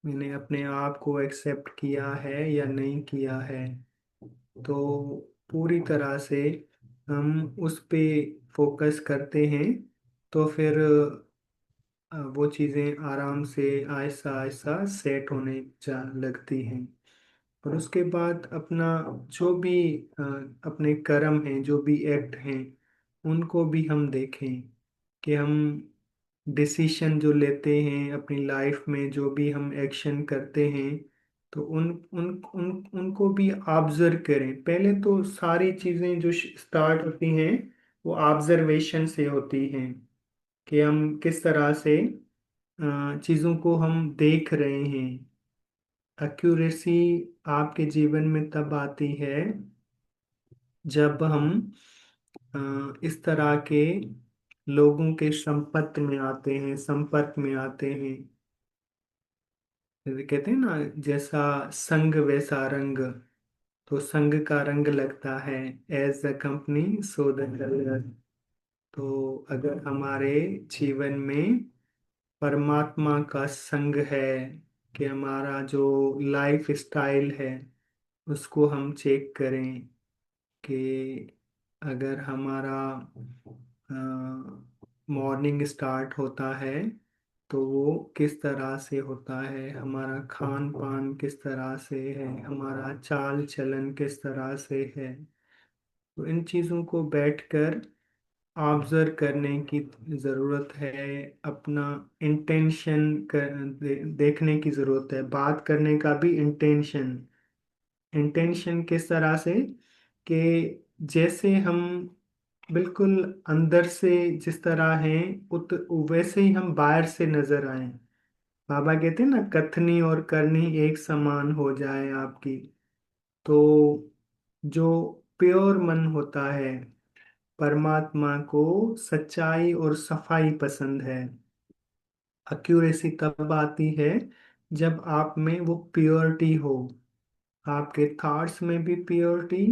मैंने अपने आप को एक्सेप्ट किया है या नहीं किया है। तो पूरी तरह से हम उस पे फोकस करते हैं, तो फिर वो चीज़ें आराम से आहिस्ता आहिस्ता सेट होने जा लगती हैं। और उसके बाद अपना जो भी अ, अपने कर्म हैं, जो भी एक्ट हैं, उनको भी हम देखें कि हम डिसीशन जो लेते हैं अपनी लाइफ में, जो भी हम एक्शन करते हैं, तो उन उन उन उनको भी ऑब्जर्व करें। पहले तो सारी चीज़ें जो स्टार्ट होती हैं वो ऑब्जर्वेशन से होती हैं, कि हम किस तरह से चीज़ों को हम देख रहे हैं। एक्यूरेसी आपके जीवन में तब आती है जब हम इस तरह के लोगों के संपर्क में आते हैं। जैसे कहते हैं ना, जैसा संग वैसा रंग, तो संग का रंग लगता है, as the company so the colour. तो अगर हमारे जीवन में परमात्मा का संग है, कि हमारा जो लाइफ स्टाइल है उसको हम चेक करें, कि अगर हमारा मॉर्निंग स्टार्ट होता है तो वो किस तरह से होता है, हमारा खान पान किस तरह से है, हमारा चाल चलन किस तरह से है। तो इन चीज़ों को बैठकर ऑब्जर्व करने की ज़रूरत है। अपना इंटेंशन देखने की ज़रूरत है, बात करने का भी इंटेंशन। इंटेंशन किस तरह से, कि जैसे हम बिल्कुल अंदर से जिस तरह हैं उत वैसे ही हम बाहर से नजर आए। बाबा कहते हैं ना, कथनी और करनी एक समान हो जाए आपकी। तो जो प्योर मन होता है, परमात्मा को सच्चाई और सफाई पसंद है। एक्यूरेसी तब आती है जब आप में वो प्योरिटी हो, आपके थॉट्स में भी प्योरिटी,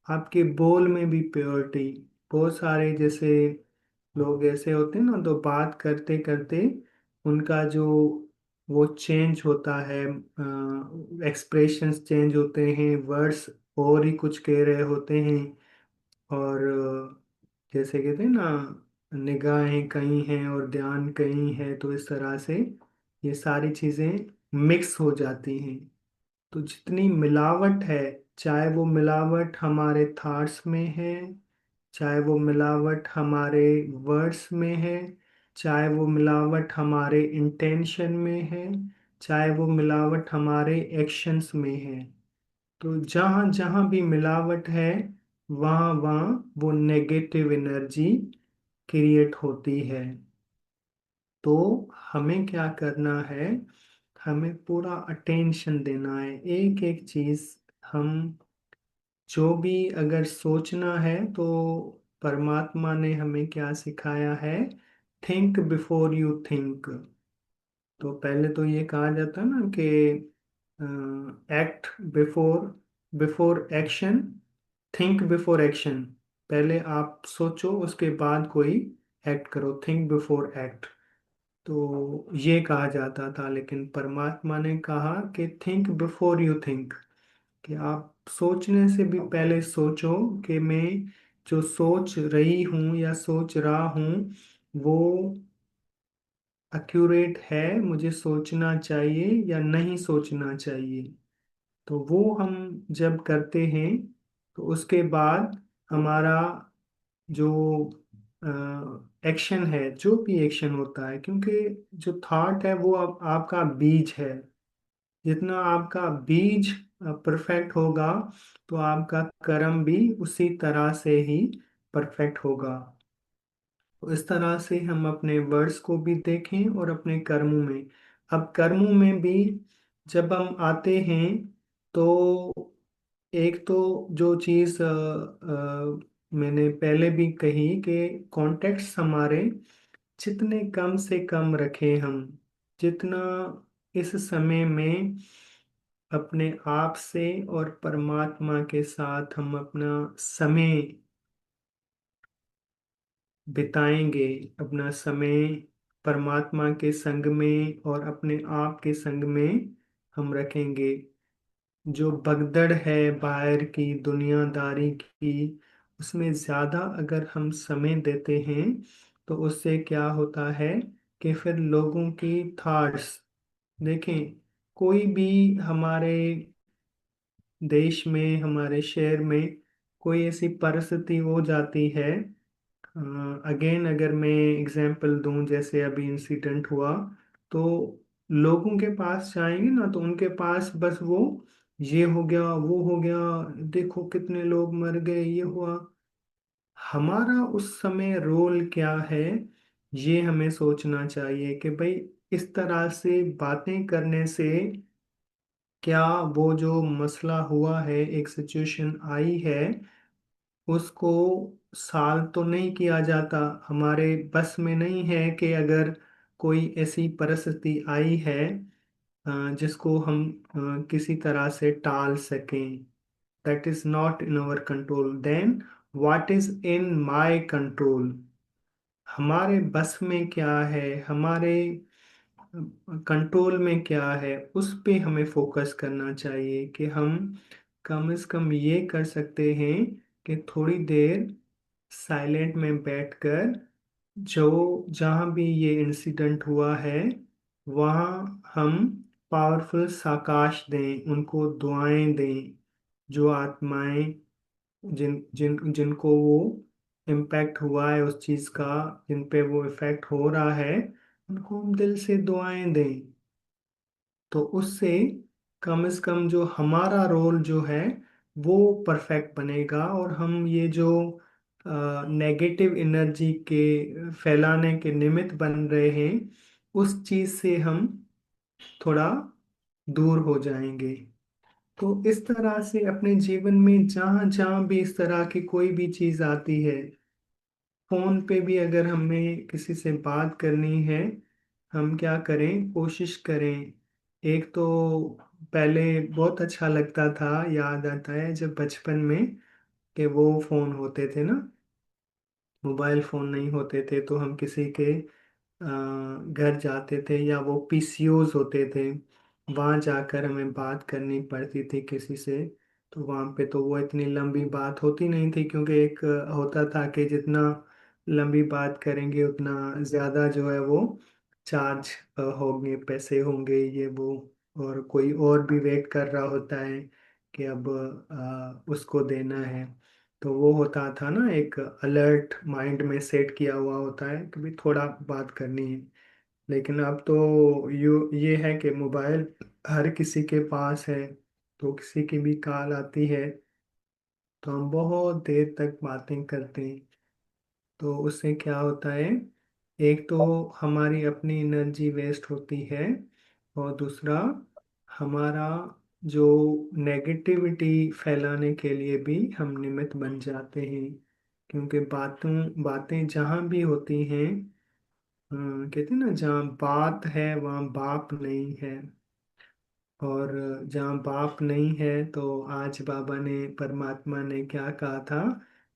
आपके बोल में भी प्योरिटी। बहुत सारे जैसे लोग ऐसे होते हैं ना, तो बात करते करते उनका जो वो चेंज होता है, एक्सप्रेशंस चेंज होते हैं, वर्ड्स और ही कुछ कह रहे होते हैं। और जैसे कहते हैं ना, निगाहें कहीं हैं और ध्यान कहीं है, तो इस तरह से ये सारी चीज़ें मिक्स हो जाती हैं। तो जितनी मिलावट है, चाहे वो मिलावट हमारे थॉट्स में है, चाहे वो मिलावट हमारे वर्ड्स में है, चाहे वो मिलावट हमारे इंटेंशन में है, चाहे वो मिलावट हमारे एक्शंस में है, तो जहाँ जहाँ भी मिलावट है, वहाँ वहाँ वो नेगेटिव एनर्जी क्रिएट होती है। तो हमें क्या करना है, हमें पूरा अटेंशन देना है एक एक चीज। हम जो भी अगर सोचना है, तो परमात्मा ने हमें क्या सिखाया है, थिंक बिफोर यू थिंक। तो पहले तो ये कहा जाता है ना कि act before before action, think before action. पहले आप सोचो, उसके बाद कोई एक्ट करो, थिंक बिफोर एक्ट। तो ये कहा जाता था, लेकिन परमात्मा ने कहा कि थिंक बिफोर यू थिंक, कि आप सोचने से भी पहले सोचो कि मैं जो सोच रही हूँ या सोच रहा हूँ वो एक्यूरेट है, मुझे सोचना चाहिए या नहीं सोचना चाहिए। तो वो हम जब करते हैं तो उसके बाद हमारा जो एक्शन है, जो भी एक्शन होता है, क्योंकि जो थॉट है वो अब आपका बीज है। जितना आपका बीज परफेक्ट होगा तो आपका कर्म भी उसी तरह से ही परफेक्ट होगा। तो इस तरह से हम अपने वर्ड्स को भी देखें और अपने कर्मों में। अब कर्मों में भी जब हम आते हैं तो एक तो जो चीज़ मैंने पहले भी कही कि कॉन्टेक्स्ट हमारे जितने कम से कम रखें हम, जितना इस समय में अपने आप से और परमात्मा के साथ हम अपना समय बिताएंगे, अपना समय परमात्मा के संग में और अपने आप के संग में हम रखेंगे। जो भगदड़ है बाहर की दुनियादारी की, उसमें ज़्यादा अगर हम समय देते हैं तो उससे क्या होता है कि फिर लोगों की थॉट्स, देखें, कोई भी हमारे देश में, हमारे शहर में कोई ऐसी परिस्थिति हो जाती है, अगेन अगर मैं एग्जांपल दूं, जैसे अभी इंसिडेंट हुआ, तो लोगों के पास जाएंगे ना तो उनके पास बस वो, ये हो गया, वो हो गया, देखो कितने लोग मर गए, ये हुआ। हमारा उस समय रोल क्या है, ये हमें सोचना चाहिए कि भाई इस तरह से बातें करने से क्या वो जो मसला हुआ है, एक सिचुएशन आई है, उसको साल तो नहीं किया जाता। हमारे बस में नहीं है कि अगर कोई ऐसी परिस्थिति आई है जिसको हम किसी तरह से टाल सकें। That is not in our control. Then what is in my control? हमारे बस में क्या है, हमारे कंट्रोल में क्या है, उस पे हमें फोकस करना चाहिए कि हम कम से कम ये कर सकते हैं कि थोड़ी देर साइलेंट में बैठकर जो जहाँ भी ये इंसिडेंट हुआ है वहाँ हम पावरफुल साकाश दें, उनको दुआएं दें। जो आत्माएं जिन जिन जिनको वो इम्पैक्ट हुआ है उस चीज़ का, जिन पे वो इफेक्ट हो रहा है, उनको हम दिल से दुआएं दें। तो उससे कम से कम जो हमारा रोल जो है वो परफेक्ट बनेगा, और हम ये जो नेगेटिव एनर्जी के फैलाने के निमित्त बन रहे हैं उस चीज़ से हम थोड़ा दूर हो जाएंगे। तो इस तरह से अपने जीवन में जहाँ जहाँ भी इस तरह की कोई भी चीज़ आती है, फोन पे भी अगर हमें किसी से बात करनी है, हम क्या करें, कोशिश करें। एक तो पहले बहुत अच्छा लगता था, याद आता है जब बचपन में कि वो फोन होते थे ना, मोबाइल फोन नहीं होते थे, तो हम किसी के घर जाते थे, या वो पीसीओज होते थे, वहाँ जाकर हमें बात करनी पड़ती थी किसी से। तो वहाँ पे तो वो इतनी लंबी बात होती नहीं थी, क्योंकि एक होता था कि जितना लंबी बात करेंगे उतना ज़्यादा जो है वो चार्ज होंगे, पैसे होंगे, ये वो। और कोई और भी वेट कर रहा होता है कि अब उसको देना है। तो वो होता था ना, एक अलर्ट माइंड में सेट किया हुआ होता है कि भी थोड़ा बात करनी है। लेकिन अब तो ये है कि मोबाइल हर किसी के पास है, तो किसी की भी कॉल आती है तो हम बहुत देर तक बातें करते हैं। तो उससे क्या होता है, एक तो हमारी अपनी एनर्जी वेस्ट होती है, और दूसरा हमारा जो नेगेटिविटी फैलाने के लिए भी हम निमित्त बन जाते हैं। क्योंकि बातें बातें जहाँ भी होती हैं, कहते हैं ना, जहाँ बात है वहाँ बाप नहीं है। और जहाँ बाप नहीं है तो आज बाबा ने, परमात्मा ने क्या कहा था,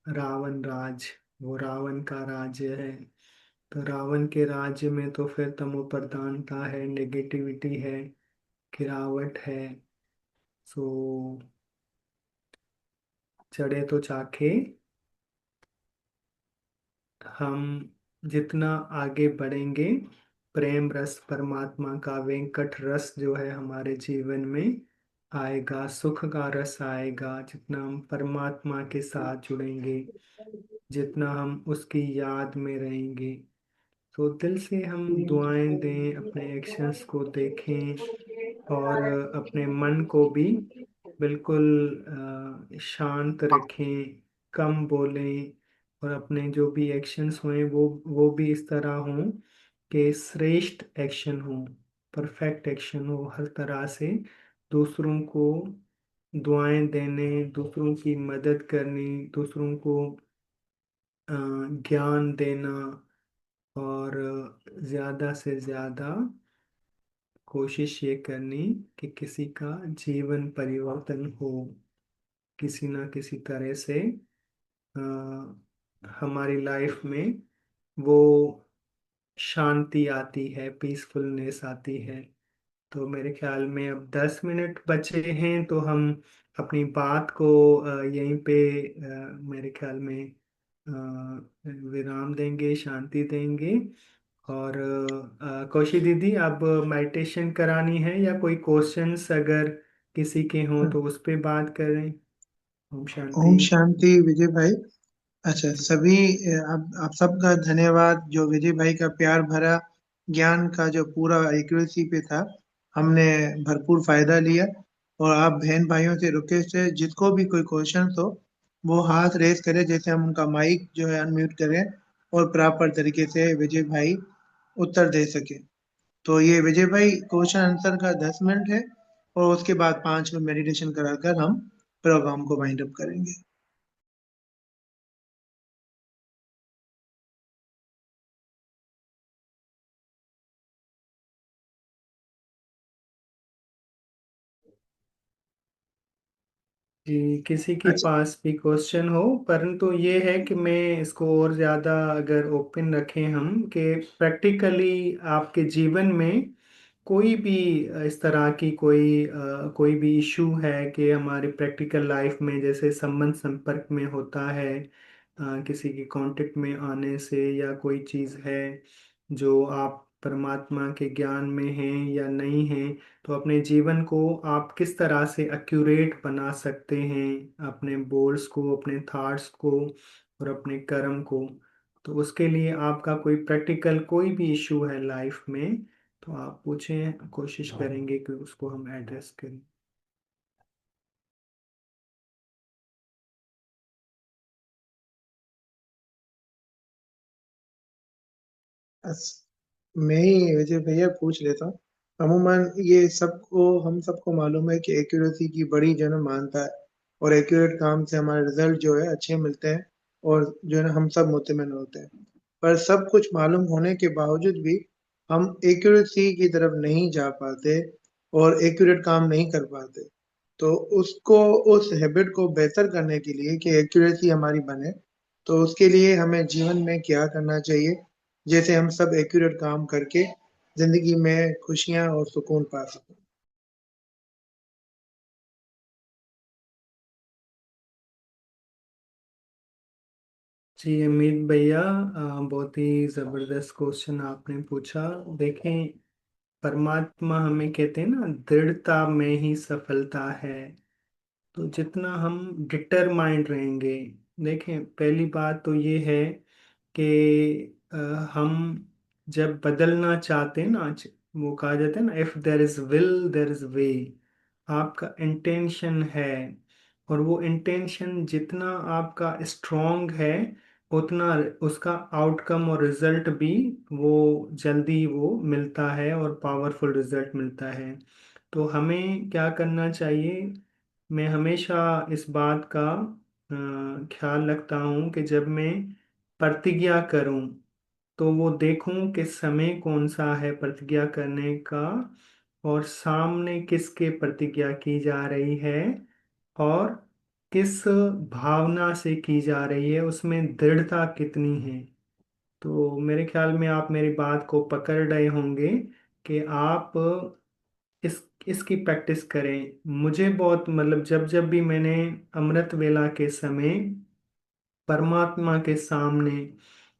रावण राज, वो रावण का राज्य है। तो रावण के राज्य में तो फिर तमो प्रधानता है, नेगेटिविटी है, गिरावट है। सो चढ़े तो चाखे, हम जितना आगे बढ़ेंगे, प्रेम रस, परमात्मा का वेंकट रस जो है हमारे जीवन में आएगा, सुख का रस आएगा जितना हम परमात्मा के साथ जुड़ेंगे, जितना हम उसकी याद में रहेंगे। तो दिल से हम दुआएं दें, अपने एक्शंस को देखें और अपने मन को भी बिल्कुल शांत रखें, कम बोलें, और अपने जो भी एक्शंस हुए वो भी इस तरह हों कि श्रेष्ठ एक्शन हो, परफेक्ट एक्शन हो हर तरह से। दूसरों को दुआएं देने, दूसरों की मदद करनी, दूसरों को ज्ञान देना, और ज़्यादा से ज़्यादा कोशिश ये करनी कि किसी का जीवन परिवर्तन हो, किसी ना किसी तरह से अ, हमारी लाइफ में वो शांति आती है, पीसफुलनेस आती है। तो मेरे ख्याल में अब 10 मिनट बचे हैं, तो हम अपनी बात को यहीं पे मेरे ख्याल में विराम देंगे, शांति देंगे। और कौशी दीदी, अब मेडिटेशन करानी है या कोई क्वेश्चंस अगर किसी के हों तो उस पे बात करें। ओम शांति। ओम शांति विजय भाई। अच्छा सभी आप सबका धन्यवाद जो विजय भाई का प्यार भरा ज्ञान का जो पूरा एक्यूरेसी पे था। हमने भरपूर फायदा लिया। और आप बहन भाइयों से रिक्वेस्ट है जिसको भी कोई क्वेश्चन हो वो हाथ रेस करे, जैसे हम उनका माइक जो है अनम्यूट करें और प्रॉपर तरीके से विजय भाई उत्तर दे सके। तो ये विजय भाई क्वेश्चन आंसर का 10 मिनट है और उसके बाद 5 मिनट मेडिटेशन कराकर हम प्रोग्राम को वाइंड अप करेंगे। जी, किसी के अच्छा। पास भी क्वेश्चन हो, परंतु ये है कि मैं इसको और ज़्यादा अगर ओपन रखें हम, कि प्रैक्टिकली आपके जीवन में कोई भी इस तरह की कोई भी इशू है कि हमारे प्रैक्टिकल लाइफ में जैसे संबंध संपर्क में होता है, किसी के कांटेक्ट में आने से, या कोई चीज़ है जो आप परमात्मा के ज्ञान में हैं या नहीं हैं, तो अपने जीवन को आप किस तरह से एक्यूरेट बना सकते हैं, अपने गोल्स को, अपने थॉट्स को और अपने कर्म को। तो उसके लिए आपका कोई प्रैक्टिकल कोई भी इशू है लाइफ में, तो आप पूछें, कोशिश करेंगे कि उसको हम एड्रेस करें। मैं ही विजय भैया पूछ लेता हूँ। अमूमन ये सबको हम सबको मालूम है कि एक्यूरेसी की बड़ी जो है ना मानता है, और एक्यूरेट काम से हमारे रिजल्ट जो है अच्छे मिलते हैं, और जो है ना हम सब मुतमिन होते हैं। पर सब कुछ मालूम होने के बावजूद भी हम एक्यूरेसी की तरफ नहीं जा पाते और एक्यूरेट काम नहीं कर पाते। तो उसको उस हैबिट को बेहतर करने के लिए कि एक्यूरेसी हमारी बने, तो उसके लिए हमें जीवन में क्या करना चाहिए, जैसे हम सब एक्यूरेट काम करके जिंदगी में खुशियां और सुकून पा सकें। जी अमित भैया, बहुत ही ज़बरदस्त क्वेश्चन आपने पूछा। देखें, परमात्मा हमें कहते हैं ना, दृढ़ता में ही सफलता है। तो जितना हम डिटरमाइंड रहेंगे, देखें पहली बात तो ये है कि हम जब बदलना चाहते हैं ना, वो कहा जाता है ना, if there is will there is way. आपका इंटेंशन है, और वो इंटेंशन जितना आपका स्ट्रॉन्ग है, उतना उसका आउटकम और रिजल्ट भी वो जल्दी वो मिलता है, और पावरफुल रिजल्ट मिलता है। तो हमें क्या करना चाहिए, मैं हमेशा इस बात का ख्याल रखता हूँ कि जब मैं प्रतिज्ञा करूँ, तो वो देखूं कि समय कौन सा है प्रतिज्ञा करने का, और सामने किसके प्रतिज्ञा की जा रही है, और किस भावना से की जा रही है, उसमें दृढ़ता कितनी है। तो मेरे ख्याल में आप मेरी बात को पकड़ रहे होंगे कि आप इसकी प्रैक्टिस करें। मुझे बहुत मतलब जब जब भी मैंने अमृत वेला के समय परमात्मा के सामने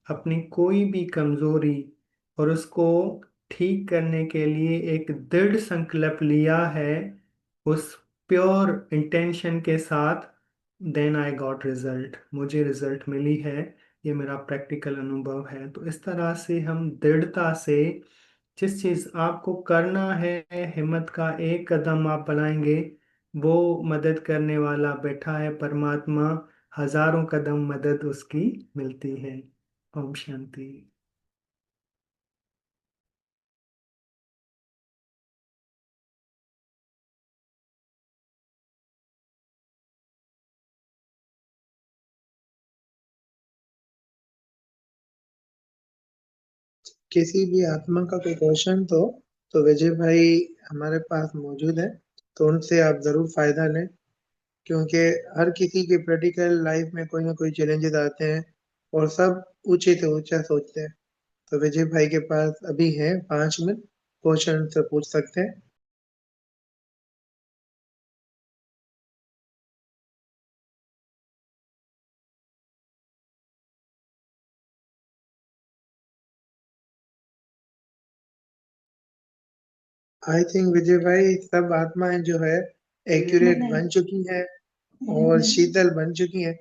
अपनी कोई भी कमजोरी और उसको ठीक करने के लिए एक दृढ़ संकल्प लिया है, उस प्योर इंटेंशन के साथ, देन आई गॉट रिजल्ट, मुझे रिजल्ट मिली है। ये मेरा प्रैक्टिकल अनुभव है। तो इस तरह से हम दृढ़ता से जिस चीज आपको करना है, हिम्मत का एक कदम आप बढ़ाएंगे, वो मदद करने वाला बैठा है परमात्मा, हजारों कदम मदद उसकी मिलती है। ओम शांति। किसी भी आत्मा का कोई क्वेश्चन तो विजय भाई हमारे पास मौजूद है, तो उनसे आप जरूर फायदा लें, क्योंकि हर किसी के प्रैक्टिकल लाइफ में कोई ना कोई चैलेंजेस आते हैं और सब ऊंचे से ऊंचा सोचते हैं। तो विजय भाई के पास अभी है 5 मिनट, क्वेश्चन से पूछ सकते हैं। आई थिंक विजय भाई सब आत्माएं जो है एक्यूरेट बन चुकी हैं और शीतल बन चुकी हैं।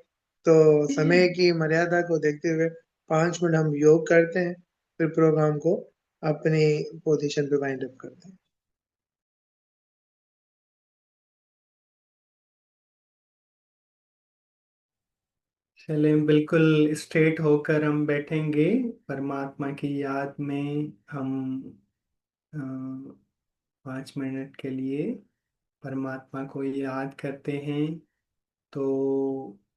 तो समय की मर्यादा को देखते हुए 5 मिनट हम योग करते हैं, फिर प्रोग्राम को अपनी पोजीशन पे वाइंड अप करते हैं। चले, बिल्कुल स्ट्रेट होकर हम बैठेंगे। परमात्मा की याद में हम 5 मिनट के लिए परमात्मा को याद करते हैं। तो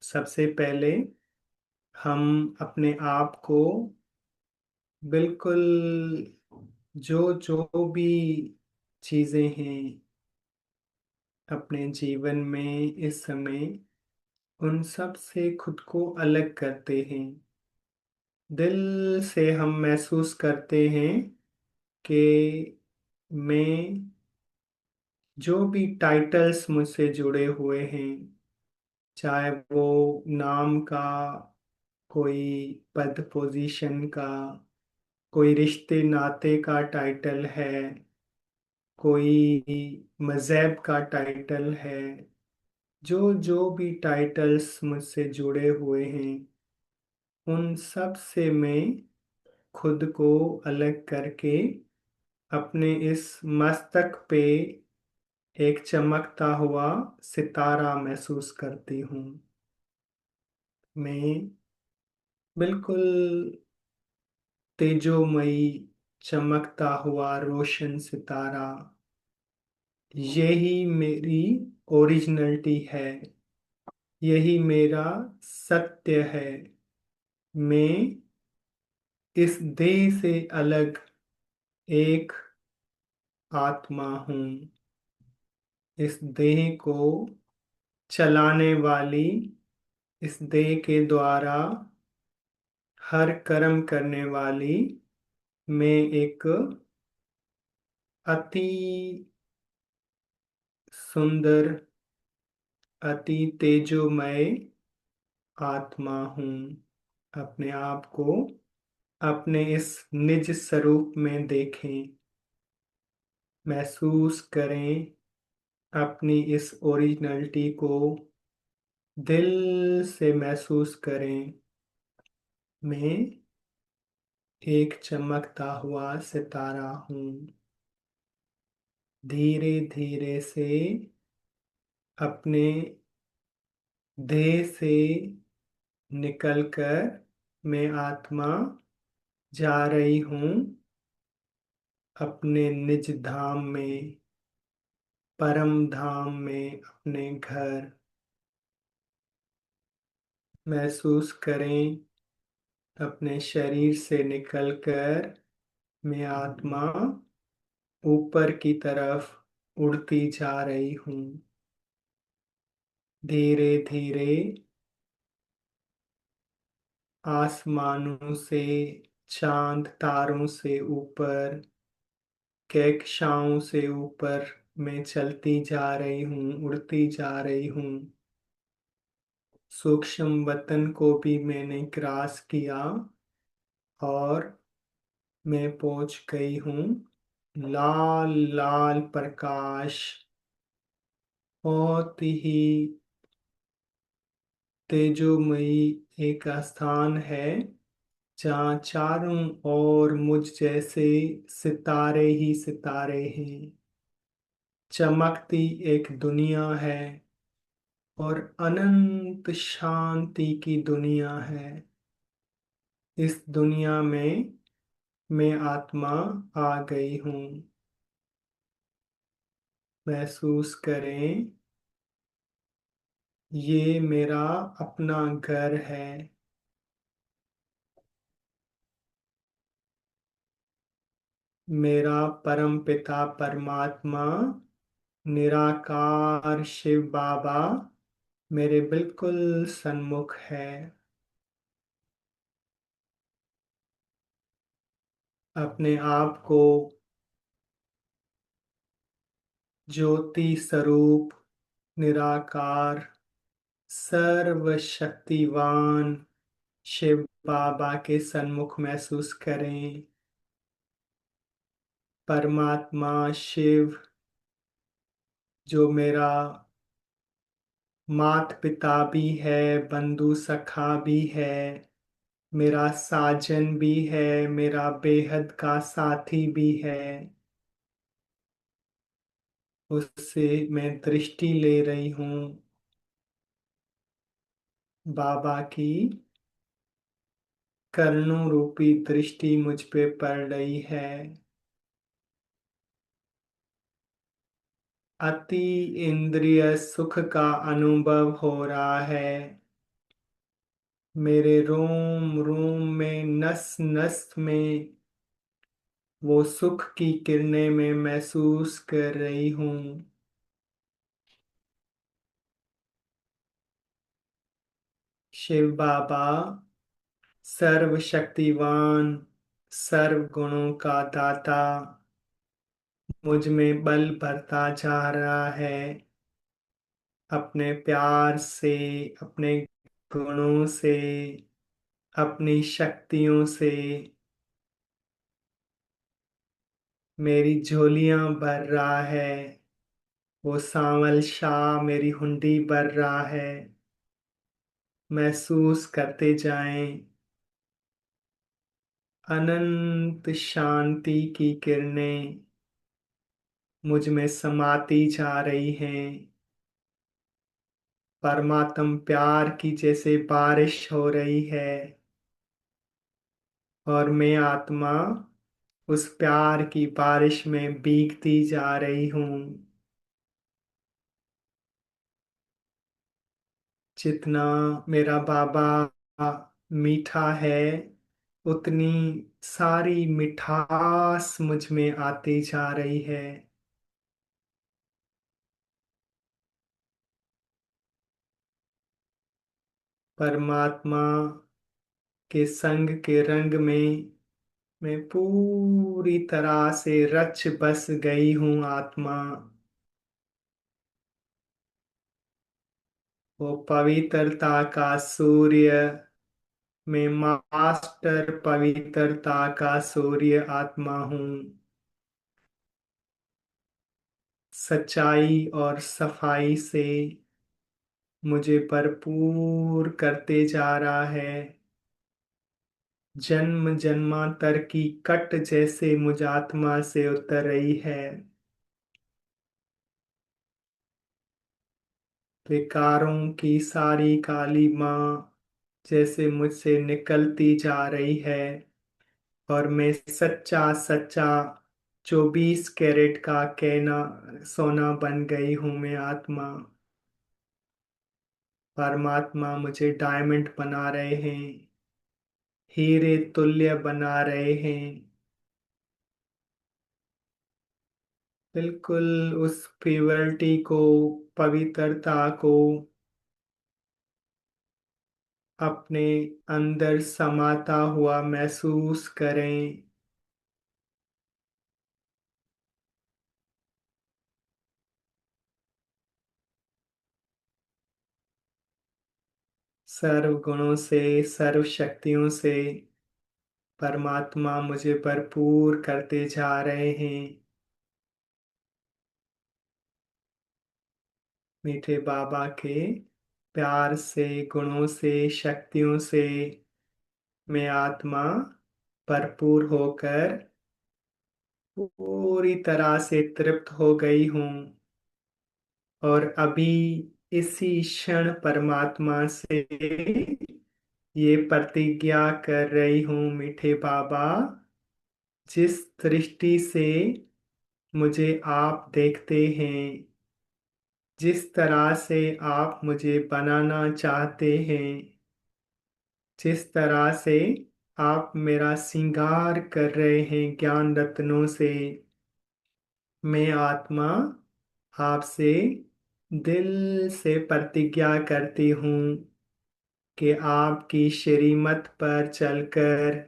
सबसे पहले हम अपने आप को बिल्कुल, जो जो भी चीजें हैं अपने जीवन में इस समय, उन सब से खुद को अलग करते हैं। दिल से हम महसूस करते हैं कि मैं, जो भी टाइटल्स मुझसे जुड़े हुए हैं, चाहे वो नाम का, कोई पद पोजीशन का, कोई रिश्ते नाते का टाइटल है, कोई मजहब का टाइटल है, जो जो भी टाइटल्स मुझसे जुड़े हुए हैं, उन सब से मैं खुद को अलग करके अपने इस मस्तक पे एक चमकता हुआ सितारा महसूस करती हूँ। मैं बिल्कुल तेजोमयी, चमकता हुआ रोशन सितारा, यही मेरी ओरिजिनलिटी है, यही मेरा सत्य है। मैं इस देह से अलग एक आत्मा हूँ। इस देह को चलाने वाली, इस देह के द्वारा हर कर्म करने वाली मैं एक अति सुंदर, अति तेजोमय आत्मा हूँ। अपने आप को अपने इस निज स्वरूप में देखें, महसूस करें अपनी इस ओरिजिनलिटी को, दिल से महसूस करें। मैं एक चमकता हुआ सितारा हूँ। धीरे धीरे से अपने देह से निकलकर मैं आत्मा जा रही हूँ अपने निज धाम में, परम धाम में, अपने घर। महसूस करें अपने शरीर से निकलकर मैं आत्मा ऊपर की तरफ उड़ती जा रही हूँ। धीरे धीरे आसमानों से, चांद तारों से ऊपर, कक्षाओं से ऊपर मैं चलती जा रही हूँ, उड़ती जा रही हूँ। सूक्ष्म वतन को भी मैंने क्रॉस किया और मैं पहुंच गई हूँ लाल लाल प्रकाश बहुत ही तेजोमयी एक स्थान है जहाँ चारों ओर मुझ जैसे सितारे ही सितारे हैं। चमकती एक दुनिया है और अनंत शांति की दुनिया है। इस दुनिया में मैं आत्मा आ गई हूँ। महसूस करें, ये मेरा अपना घर है। मेरा परम पिता परमात्मा निराकार शिव बाबा मेरे बिल्कुल सन्मुख है। अपने आप को ज्योति स्वरूप, निराकार, सर्वशक्तिवान शिव बाबा के सन्मुख महसूस करें। परमात्मा शिव जो मेरा मात पिता भी है, बंधु सखा भी है, मेरा साजन भी है, मेरा बेहद का साथी भी है, उससे मैं दृष्टि ले रही हूँ। बाबा की करुणा रूपी दृष्टि मुझ पे पड़ रही है। अति इंद्रिय सुख का अनुभव हो रहा है। मेरे रोम रोम में, नस नस में वो सुख की किरणें मैं महसूस कर रही हूँ। शिव बाबा सर्वशक्तिवान, सर्व गुणों का दाता मुझ में बल भरता जा रहा है। अपने प्यार से, अपने गुणों से, अपनी शक्तियों से मेरी झोलियां भर रहा है। वो सांवल शाह मेरी हुंडी भर रहा है। महसूस करते जाएं, अनंत शांति की किरणें मुझ में समाती जा रही हैं। परमात्म प्यार की जैसे बारिश हो रही है और मैं आत्मा उस प्यार की बारिश में भीगती जा रही हूँ। जितना मेरा बाबा मीठा है, उतनी सारी मिठास मुझ में आती जा रही है। परमात्मा के संग के रंग में मैं पूरी तरह से रच बस गई हूँ आत्मा। वो पवित्रता का सूर्य, मैं मास्टर पवित्रता का सूर्य आत्मा हूँ। सच्चाई और सफाई से मुझे भरपूर करते जा रहा है। जन्म जन्मांतर की कट जैसे मुझ आत्मा से उतर रही है। विकारों की सारी काली माँ जैसे मुझसे निकलती जा रही है और मैं सच्चा सच्चा 24 कैरेट का कहना सोना बन गई हूँ मैं आत्मा। परमात्मा मुझे डायमंड बना रहे हैं, हीरे तुल्य बना रहे हैं। बिल्कुल उस प्योरिटी को, पवित्रता को अपने अंदर समाता हुआ महसूस करें। सर्व गुणों से, सर्व शक्तियों से परमात्मा मुझे भरपूर करते जा रहे हैं। मीठे बाबा के प्यार से, गुणों से, शक्तियों से मैं आत्मा भरपूर होकर पूरी तरह से तृप्त हो गई हूँ। और अभी इसी क्षण परमात्मा से ये प्रतिज्ञा कर रही हूँ, मीठे बाबा, जिस दृष्टि से मुझे आप देखते हैं, जिस तरह से आप मुझे बनाना चाहते हैं, जिस तरह से आप मेरा श्रृंगार कर रहे हैं ज्ञान रत्नों से, मैं आत्मा आपसे दिल से प्रतिज्ञा करती हूँ कि आपकी श्रीमत पर चलकर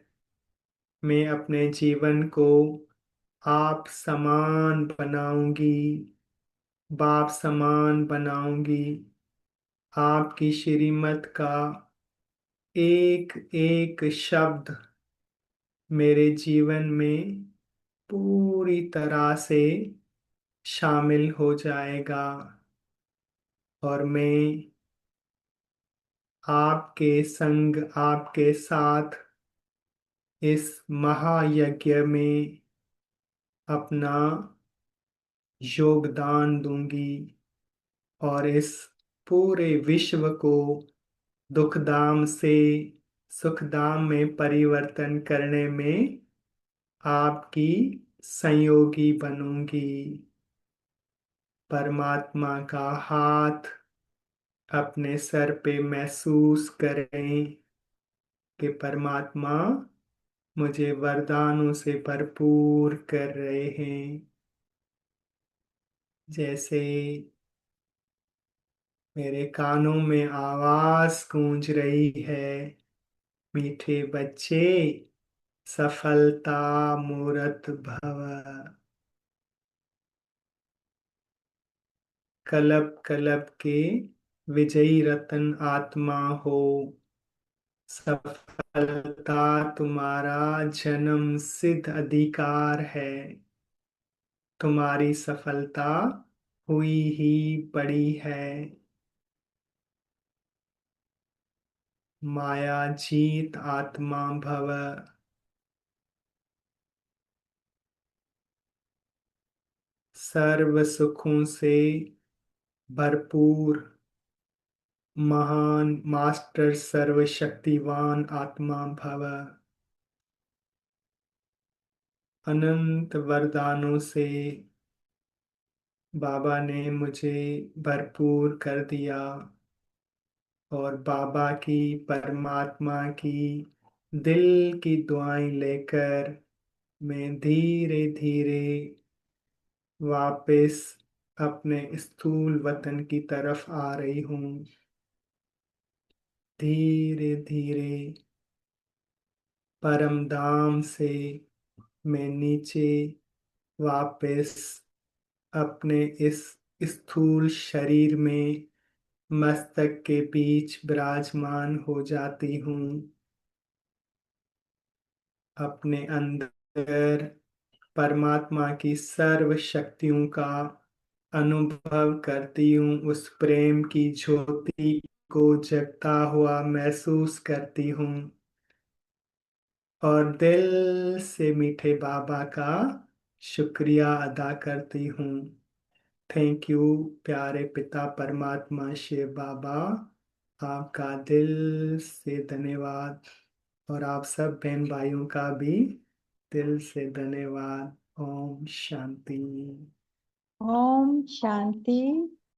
मैं अपने जीवन को आप समान बनाऊंगी, बाप समान बनाऊंगी। आपकी श्रीमत का एक एक शब्द मेरे जीवन में पूरी तरह से शामिल हो जाएगा और मैं आपके संग, आपके साथ इस महायज्ञ में अपना योगदान दूंगी और इस पूरे विश्व को दुखधाम से सुखधाम में परिवर्तन करने में आपकी संयोगी बनूंगी। परमात्मा का हाथ अपने सर पे महसूस करें कि परमात्मा मुझे वरदानों से भरपूर कर रहे हैं। जैसे मेरे कानों में आवाज गूंज रही है, मीठे बच्चे, सफलता मूरत भव। कलब कलब के विजयी रतन आत्मा हो, सफलता तुम्हारा जन्म सिद्ध अधिकार है। तुम्हारी सफलता हुई ही बड़ी है। माया जीत आत्मा भव। सर्व सुखों से भरपूर महान मास्टर सर्वशक्तिवान आत्मा भव। अनंत वरदानों से बाबा ने मुझे भरपूर कर दिया और बाबा की, परमात्मा की दिल की दुआएं लेकर मैं धीरे धीरे वापस अपने स्थूल वतन की तरफ आ रही हूँ। धीरे धीरे परम धाम से मैं नीचे वापस अपने इस स्थूल शरीर में मस्तक के बीच विराजमान हो जाती हूँ। अपने अंदर परमात्मा की सर्व शक्तियों का अनुभव करती हूँ, उस प्रेम की ज्योति को जगता हुआ महसूस करती हूँ और दिल से मीठे बाबा का शुक्रिया अदा करती हूँ। थैंक यू प्यारे पिता परमात्मा शिव बाबा, आपका दिल से धन्यवाद और आप सब बहन भाइयों का भी दिल से धन्यवाद। ओम शांति। ओम शांति।